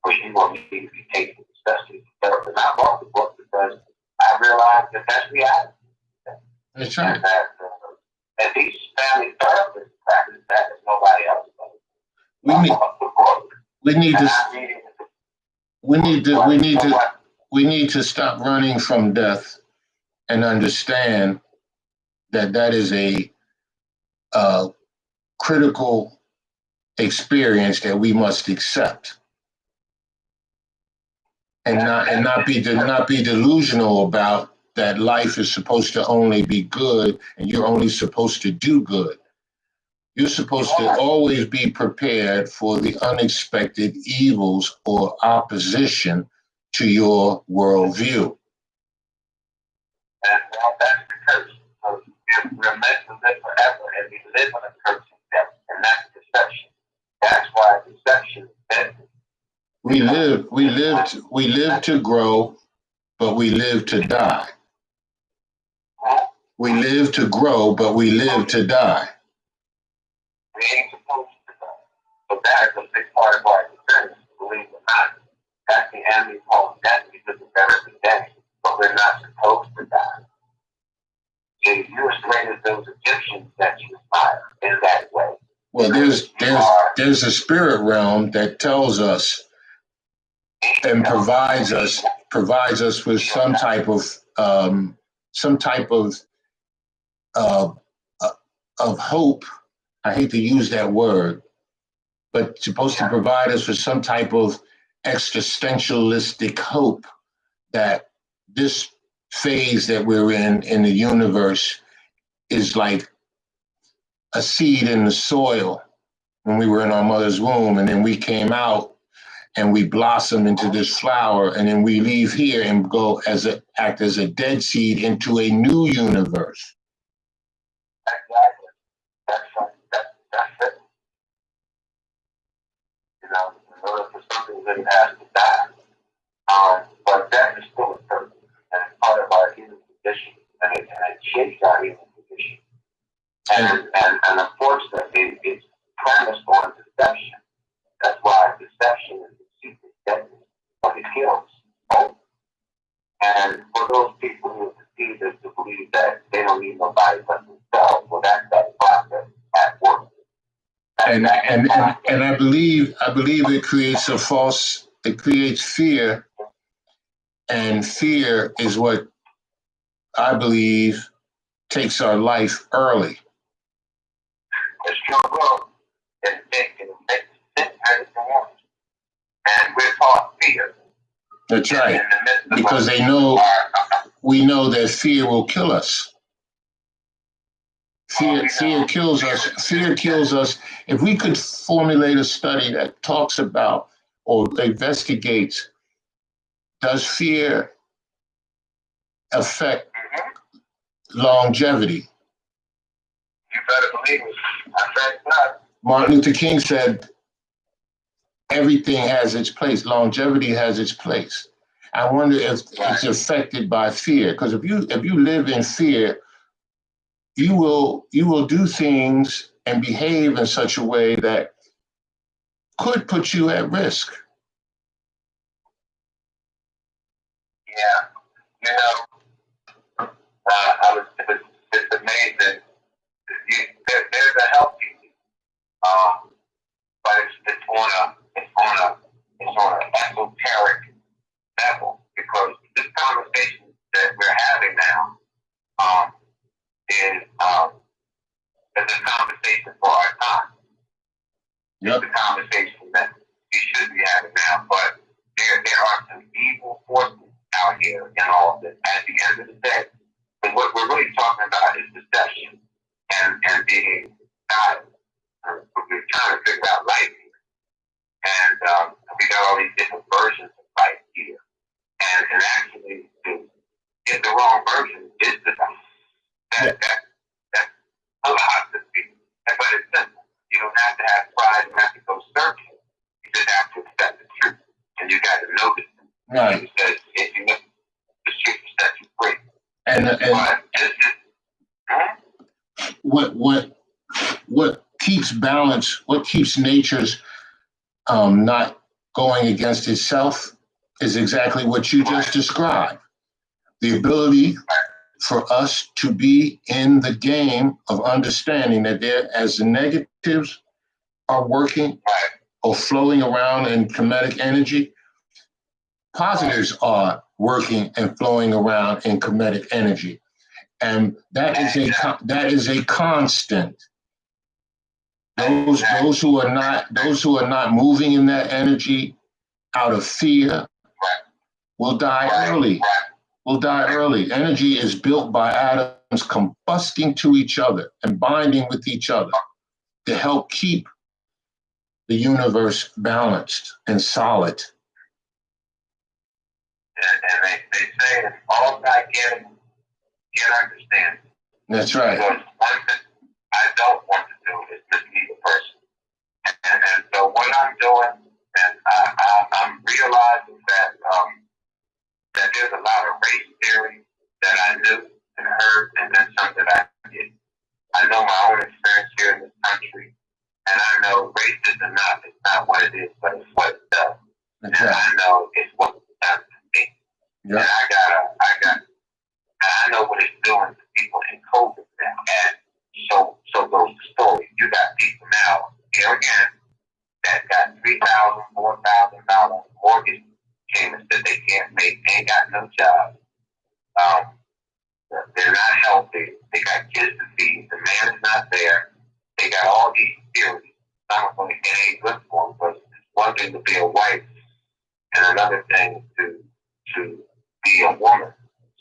for you or me to be taken, especially therapy. And I bought the book because I realized that that's reality. That's right. And that these family therapists practice that as nobody else does. We need to stop running from death and understand that that is a critical experience that we must accept, and not be delusional about that life is supposed to only be good and you're only supposed to do good. You're supposed to always be prepared for the unexpected evils or opposition to your worldview. And that's the curse. So we're meant to live forever, and we live on a curse of death, and that's deception. That's why deception is dead. We live to grow, but we live to die. We live to grow, but we live to die. We ain't supposed to die. So that is a big part of our experience, believe it or not. That's the enemy calls death because it's better than death. But we're not supposed to die. If you're as great as those Egyptians that you admire in that way. Well, there's a spirit realm that tells us and provides us with some type of hope. I hate to use that word, but supposed to provide us with some type of existentialistic hope that this phase that we're in the universe is like a seed in the soil when we were in our mother's womb, and then we came out and we blossom into this flower, and then we leave here and go act as a dead seed into a new universe. Exactly. That's it. You know, in order for something really has to die. But that is still a purpose, and it's part of our human condition, and it shapes our human condition. And unfortunately, it's premised on deception. That's why deception is the secret deadly, but it kills. And for those people who deceive us to believe that they don't need nobody but themselves, well, that's that process at work. And I believe it creates fear, and fear is what I believe takes our life early. It's true, bro. It makes anything else. And we're taught fear. That's right. Because we know that fear will kill us. Fear kills us. Fear kills us. If we could formulate a study that talks about or investigates, does fear affect longevity? You better believe it. I said not. Martin Luther King said, everything has its place. Longevity has its place. I wonder if it's affected by fear. Because if you live in fear, you will do things and behave in such a way that could put you at risk. Yeah, you know, it's amazing. There's a healthy, but it's on an esoteric level, because this conversation that we're having now is a conversation for our time. Yep. It's a conversation that we should be having now, but there are some evil forces out here in all of this. At the end of the day, and what we're really talking about is deception and being guided. We're trying to figure out life here, and we got all these different versions of life here, and actually to get the wrong version is the and you got to know this. Right. Because if you know the truth will set you free. And But this is what keeps balance, what keeps nature's not going against itself is exactly what you just described. The ability for us to be in the game of understanding that there, as the negatives are working or flowing around in kinetic energy, positives are working and flowing around in kinetic energy. And that is a constant. Those who are not moving in that energy out of fear will die early. Will die early. Energy is built by atoms combusting to each other and binding with each other to help keep the universe balanced and solid. And they say it's all about getting understanding. That's right. Because one thing I don't want to do is mislead a person. And so what I'm doing, and I'm realizing that that there's a lot of race theory that I knew and heard, and then some that I did. I know my own experience here in this country, and I know race is not what it is, but it's what it does. And I know it's what it does to me. Yeah. And I know what it's doing to people in COVID now. And so goes the story. You got people now, here again, that got $3,000, $4,000 mortgage payments that they can't make. They ain't got no job. They're not healthy. They got kids to feed. The man is not there. They got all these theories. Some of them ain't good for them, but it's one thing to be a wife and another thing to be a woman.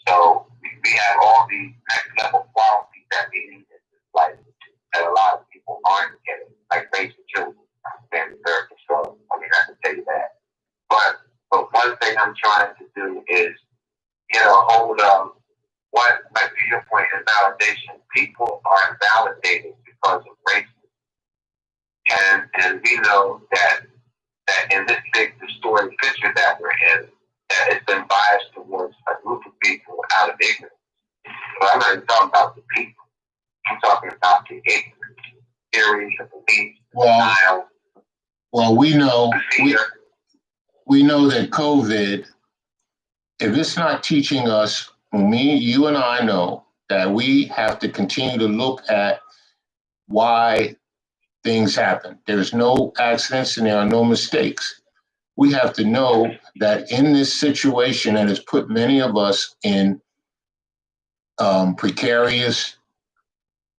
So we have all these next level qualities that we need in this life that a lot of people aren't getting, like raising children, family therapy. So I mean, I can tell you that. But one thing I'm trying to do is get a hold of what, like to your point, is validation. People are invalidated because of racism. And we know that in this big distorted picture that we're in, that it's been biased towards a group of people out of ignorance. So I'm not even talking about the people. I'm talking about the ignorance, theories, the beliefs, denial. Well, we know that COVID, if it's not teaching us, you and I know that we have to continue to look at why things happen. There's no accidents and there are no mistakes. We have to know that in this situation that has put many of us in precarious,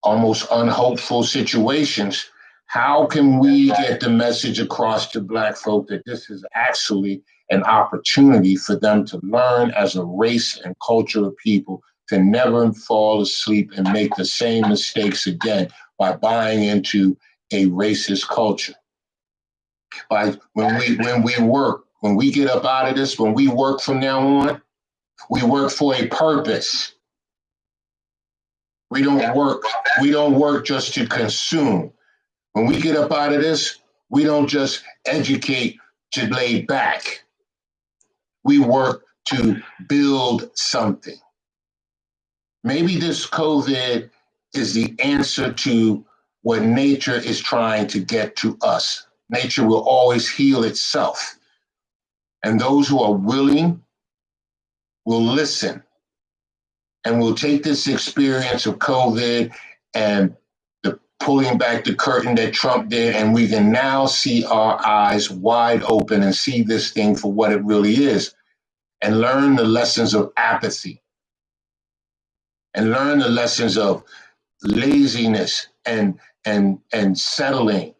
almost unhopeful situations, how can we get the message across to Black folk that this is actually an opportunity for them to learn as a race and culture of people to never fall asleep and make the same mistakes again by buying into a racist culture? Like when we get up out of this, when we work from now on, we work for a purpose. We don't work just to consume. When we get up out of this, we don't just educate to lay back. We work to build something. Maybe this COVID is the answer to what nature is trying to get to us. Nature will always heal itself. And those who are willing will listen and will take this experience of COVID and the pulling back the curtain that Trump did, and we can now see our eyes wide open and see this thing for what it really is, and learn the lessons of apathy, and learn the lessons of laziness and settling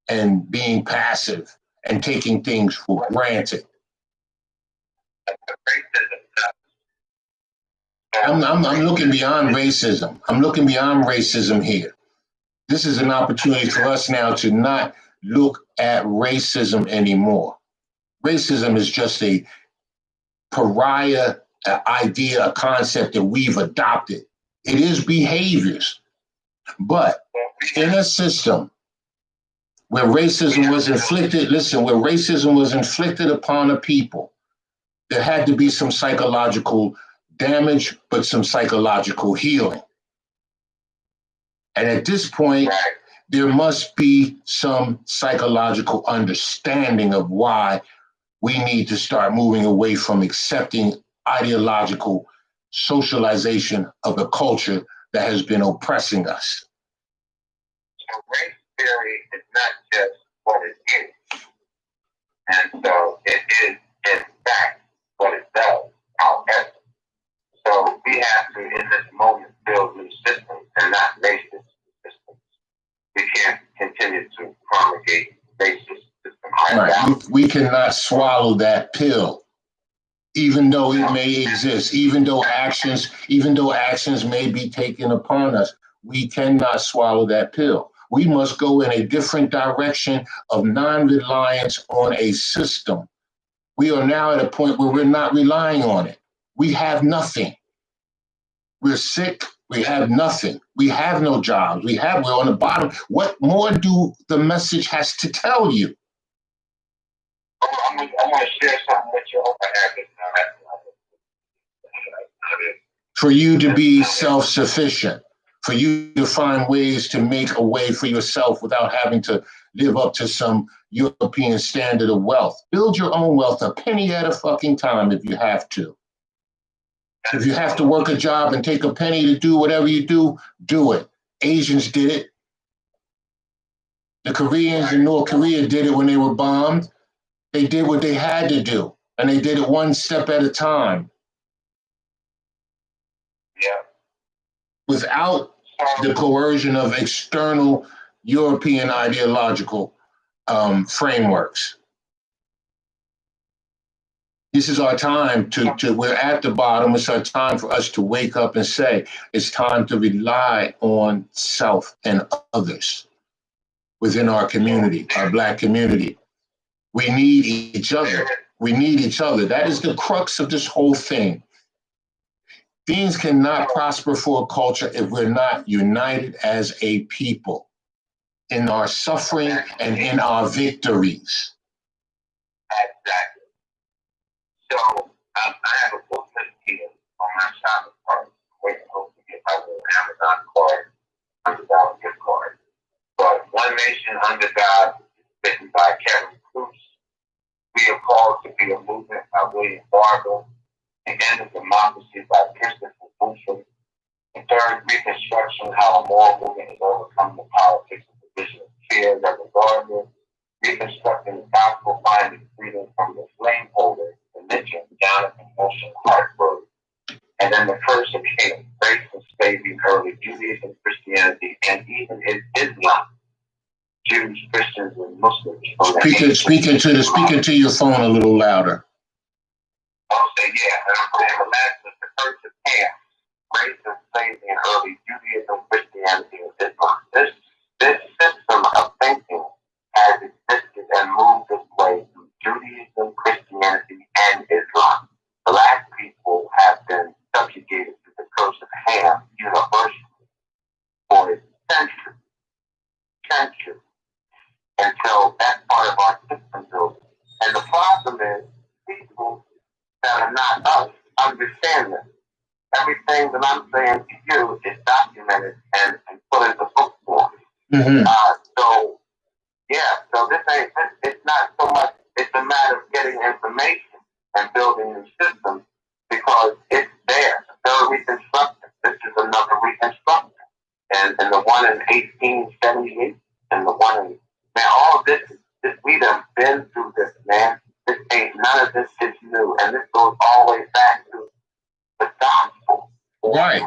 and being passive and taking things for granted. I'm looking beyond racism. I'm looking beyond racism here. This is an opportunity for us now to not look at racism anymore. Racism is just a pariah idea, a concept that we've adopted. It is behaviors. But in a system Where racism was inflicted, listen, where racism was inflicted upon a people, there had to be some psychological damage, but some psychological healing. And at this point, there must be some psychological understanding of why we need to start moving away from accepting ideological socialization of a culture that has been oppressing us. So race theory is not just what it is. And so it is, in fact, what it does, however. So we have to, in this moment, build new systems and not racist systems. We can't continue to promulgate racist systems. Right. We cannot swallow that pill, even though it may exist, even though actions may be taken upon us. We cannot swallow that pill. We must go in a different direction of non-reliance on a system. We are now at a point where we're not relying on it. We have nothing. We're sick. We have nothing. We have no jobs. We're on the bottom. What more do the message has to tell you? I'm going to share something with you. For you to be self-sufficient, for you to find ways to make a way for yourself without having to live up to some European standard of wealth. Build your own wealth a penny at a fucking time if you have to. If you have to work a job and take a penny to do whatever you do, do it. Asians did it. The Koreans in North Korea did it when they were bombed. They did what they had to do, and they did it one step at a time. Yeah. Without the coercion of external European ideological frameworks. This is our time we're at the bottom. It's our time for us to wake up and say, it's time to rely on self and others within our community, our Black community. We need each other. We need each other. That is the crux of this whole thing. Things cannot prosper for a culture if we're not united as a people in our suffering and in our victories. Exactly. So I have a booklet here on my shopping cart. Waiting to get my little Amazon card, $100 gift card. But One Nation Under God, written by Kevin Cruz. We Are Called to Be a Movement by William Barber. The End of Democracy by Christopher Boucher. The Third Reconstruction, How a Moral Movement is Overcoming the Politics of Division of Fear, Reverend Gardner. Reconstructing the Gospel, Finding Freedom from the Flame Holder, the Mitchell, Jonathan Motion Hartberg. And then the First of Hate, Grace and Slavery, Early Judaism, Christianity, and even Islam. Jews, Christians, and Muslims. Speaking to your phone a little louder. I'll say, yeah, and I'm saying the last was the First of Ham, Grace and Slavery, and Early Judaism, Christianity, and Islam. This system of thinking has existed and moved its way through Judaism, Christianity, and Islam. Black people have been subjugated to the curse of Ham universally for centuries. And so that's part of our system building. And the problem is people that are not us understand this. Everything that I'm saying to you is documented and put into book form. Mm-hmm. So it's not so much, it's a matter of getting information and building new systems because it's there. They're reconstructed. This is another reconstruction. And the one in 1878 and the one in, man, all this we done been through this, man. None of this is new. And this goes all the way back to the gospel. Right.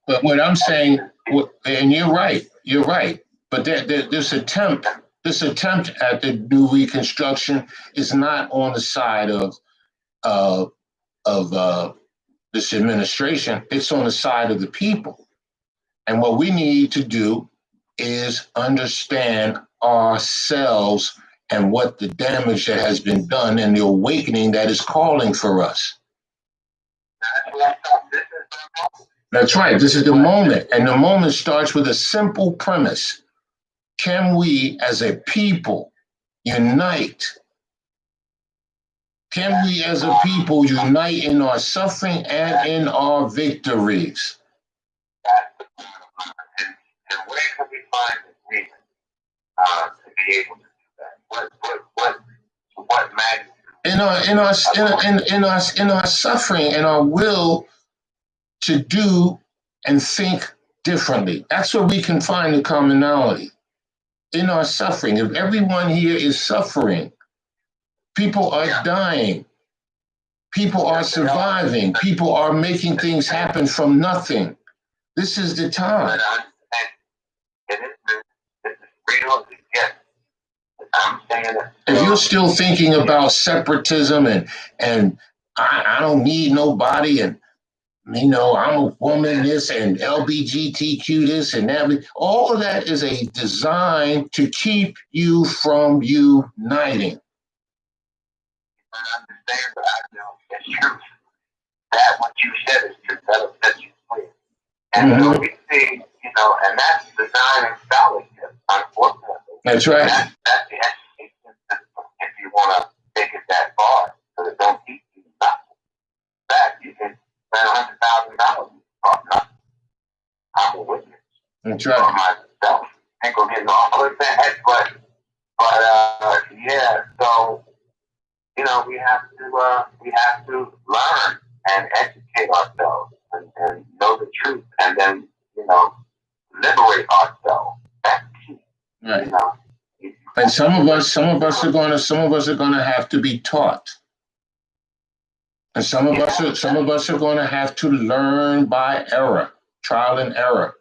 But what I'm saying, and you're right. But this attempt at the new reconstruction is not on the side of this administration. It's on the side of the people. And what we need to do is understand ourselves and what the damage that has been done and the awakening that is calling for us. That's right. This is the moment. And the moment starts with a simple premise. can we as a people unite? Can we as a people unite in our suffering and in our victories? And where can we find agreement to be able to do that? What magnitude? In our suffering and our will to do and think differently. That's where we can find the commonality. In our suffering, if everyone here is suffering, people are dying, people are surviving, people are making things happen from nothing. This is the time. This is real. Yes, I'm saying that. If you're still thinking about separatism and I don't need nobody and I'm a woman this and LGBTQ this and that, all of that is a design to keep you from uniting. I understand, but I know it's true. That what you said is true. That'll set you free. And so we see, and that's design and scholarship, unfortunately. That's right. That's the education system, if you want to take it that far. So it don't teach you nothing. That you can spend $100,000 on nothing. I'm a witness. That's right. For myself. I ain't gonna get no all of that, but yeah, so we have to learn and educate ourselves and know the truth and then, liberate ourselves. That's key. Right. And some of us are gonna have to be taught. And some of us are gonna have to learn by error, trial and error.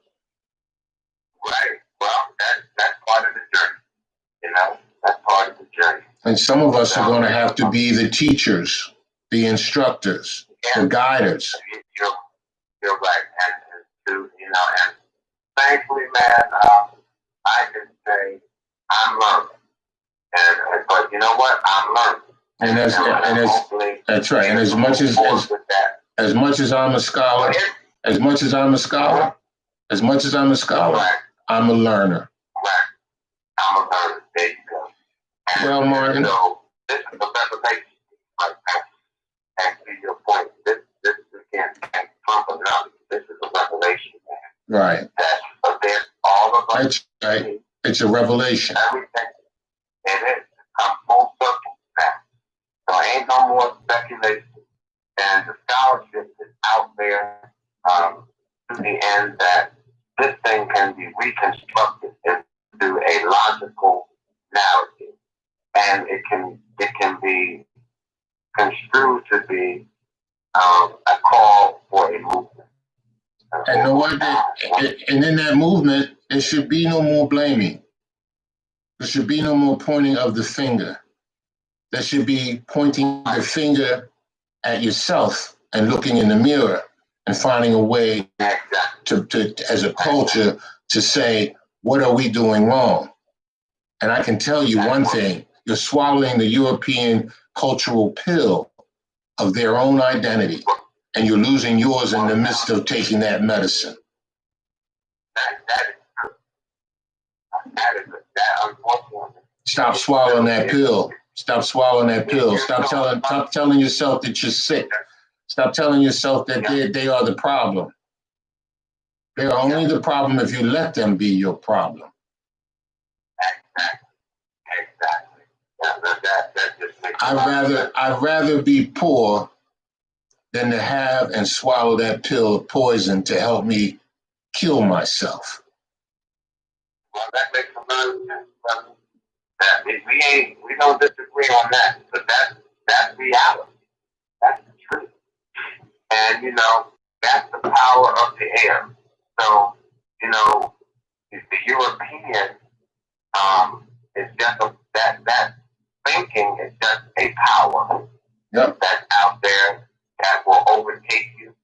Right. Well, that's part of the journey. That's part of the journey. And some of us are going to have to be the teachers, the instructors, the guiders. You're right. And thankfully, man, I can say I'm learning. But you know what? I'm learning. That's right. And as much as I'm a scholar, I'm a learner. Right. I'm a learner. There you go. Well, Martin. So this is a revelation, right? And to your point, this can't trump enough. This is a revelation, man. Right. But there's all of us. That's right. It's a revelation. Everything. It is. Come full circle now. So ain't no more speculation. And the scholarship is out there to the end that this thing can be reconstructed into a logical narrative. And it can be construed to be a call for a movement. And in that movement, there should be no more blaming. There should be no more pointing of the finger. There should be pointing the finger at yourself and looking in the mirror and finding a way to as a culture, to say, what are we doing wrong? And I can tell you one thing, you're swallowing the European cultural pill of their own identity, and you're losing yours in the midst of taking that medicine. That is true. That unfortunately. Stop swallowing that pill. Stop swallowing that pill. Stop telling yourself that you're sick. Stop telling yourself that they are the problem. They're only the problem if you let them be your problem. Exactly. That just makes I'd rather be poor than to have and swallow that pill of poison to help me kill myself. Well, that makes a lot of sense. We don't disagree on that, but that's reality. That's the truth. And that's the power of the air. So, the European is just that thinking is just a power that's out there that will overtake you,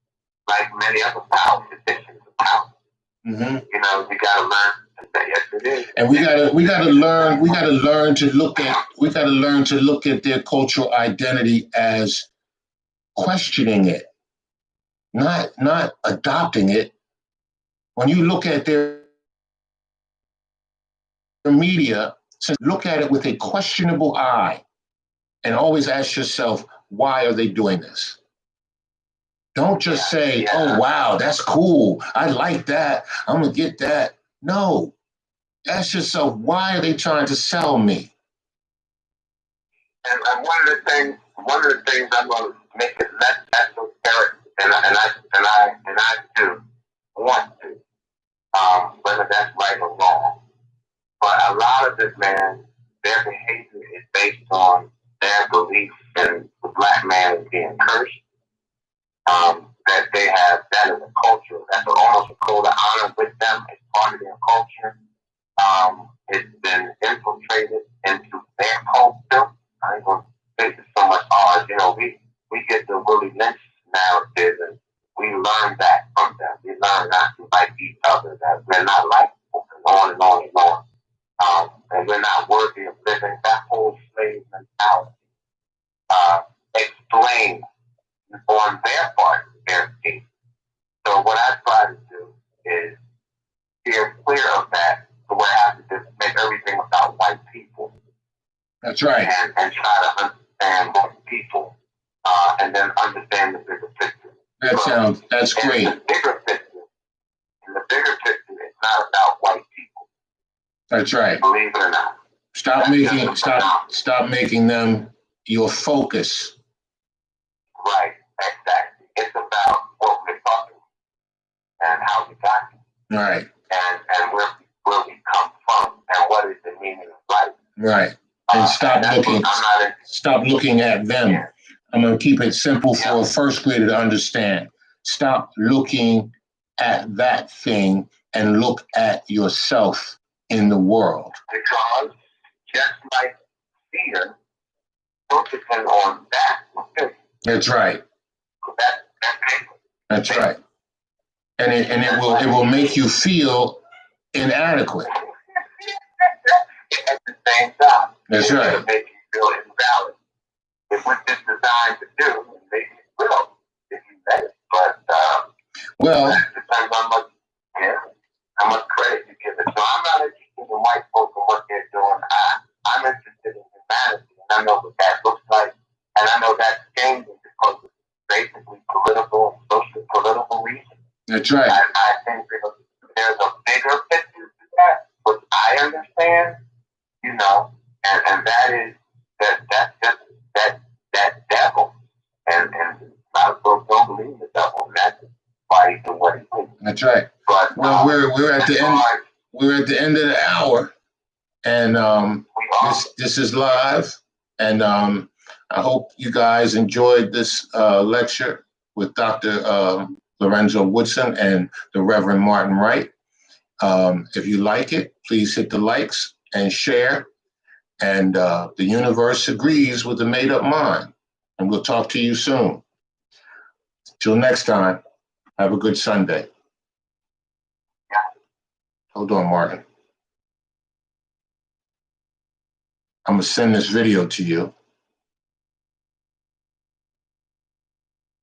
like many other power positions of power. Mm-hmm. You gotta learn to say yes it is. And we gotta learn to look at their cultural identity as questioning it, not adopting it. When you look at their media, look at it with a questionable eye and always ask yourself, why are they doing this? Don't just say, oh, wow, that's cool. I like that. I'm going to get that. No, ask yourself, why are they trying to sell me? And one of the things I'm going to make it less esoteric, and I do want to, whether that's right or wrong. But a lot of this, man, their behavior is based on their belief in the black man being cursed. That they have that as a culture. That's almost a code of honor with them. It's part of their culture. It's been infiltrated into their culture. I ain't gonna say this so much ours. You know, we get the Willie Lynch narrative, and we learn that from them. We learn not to like each other. That we're not likable, and on and on and on. And we're not worthy of living. That whole slave mentality explained on their part, their team. So what I try to do is steer clear of that, so we have to just make everything about white people. That's right. And try to understand white people, and then understand the bigger picture. That's great. In the bigger picture, it's not about white people. That's right. Believe it or not. Stop making them your focus. Right, exactly. It's about what we're talking and how we got here. Right. And where we come from and what is the meaning of life. Right. And stop looking at them. Yeah. I'm going to keep it simple for a first grader to understand. Stop looking at that thing and look at yourself in the world. Because just like fear, focusing on that. That's right. That's right. And it will make you feel inadequate. At the same time. That's right. It'll make you feel invalid. If what this designed to do, maybe it will, if you let it. But it depends on how much credit you give it. So I'm not interested in white folks and what they're doing. I'm interested in humanity, and I know what that looks like, and I know that's changing because of basically political and social political reasons. That's right. I think there's a bigger picture to that, which I understand, you know, and that is that's just that devil, and a lot of folks don't believe in the devil, and that's why he's doing what he's doing. That's right. But we're at the end. We're at the end of the hour, and this is live, and I hope you guys enjoyed this lecture with Dr. Lorenzo Woodson and the Reverend Martin Wright. If you like it, please hit the likes and share. And the universe agrees with the made-up mind. And we'll talk to you soon. Till next time, have a good Sunday. Hold on, Martin. I'm going to send this video to you.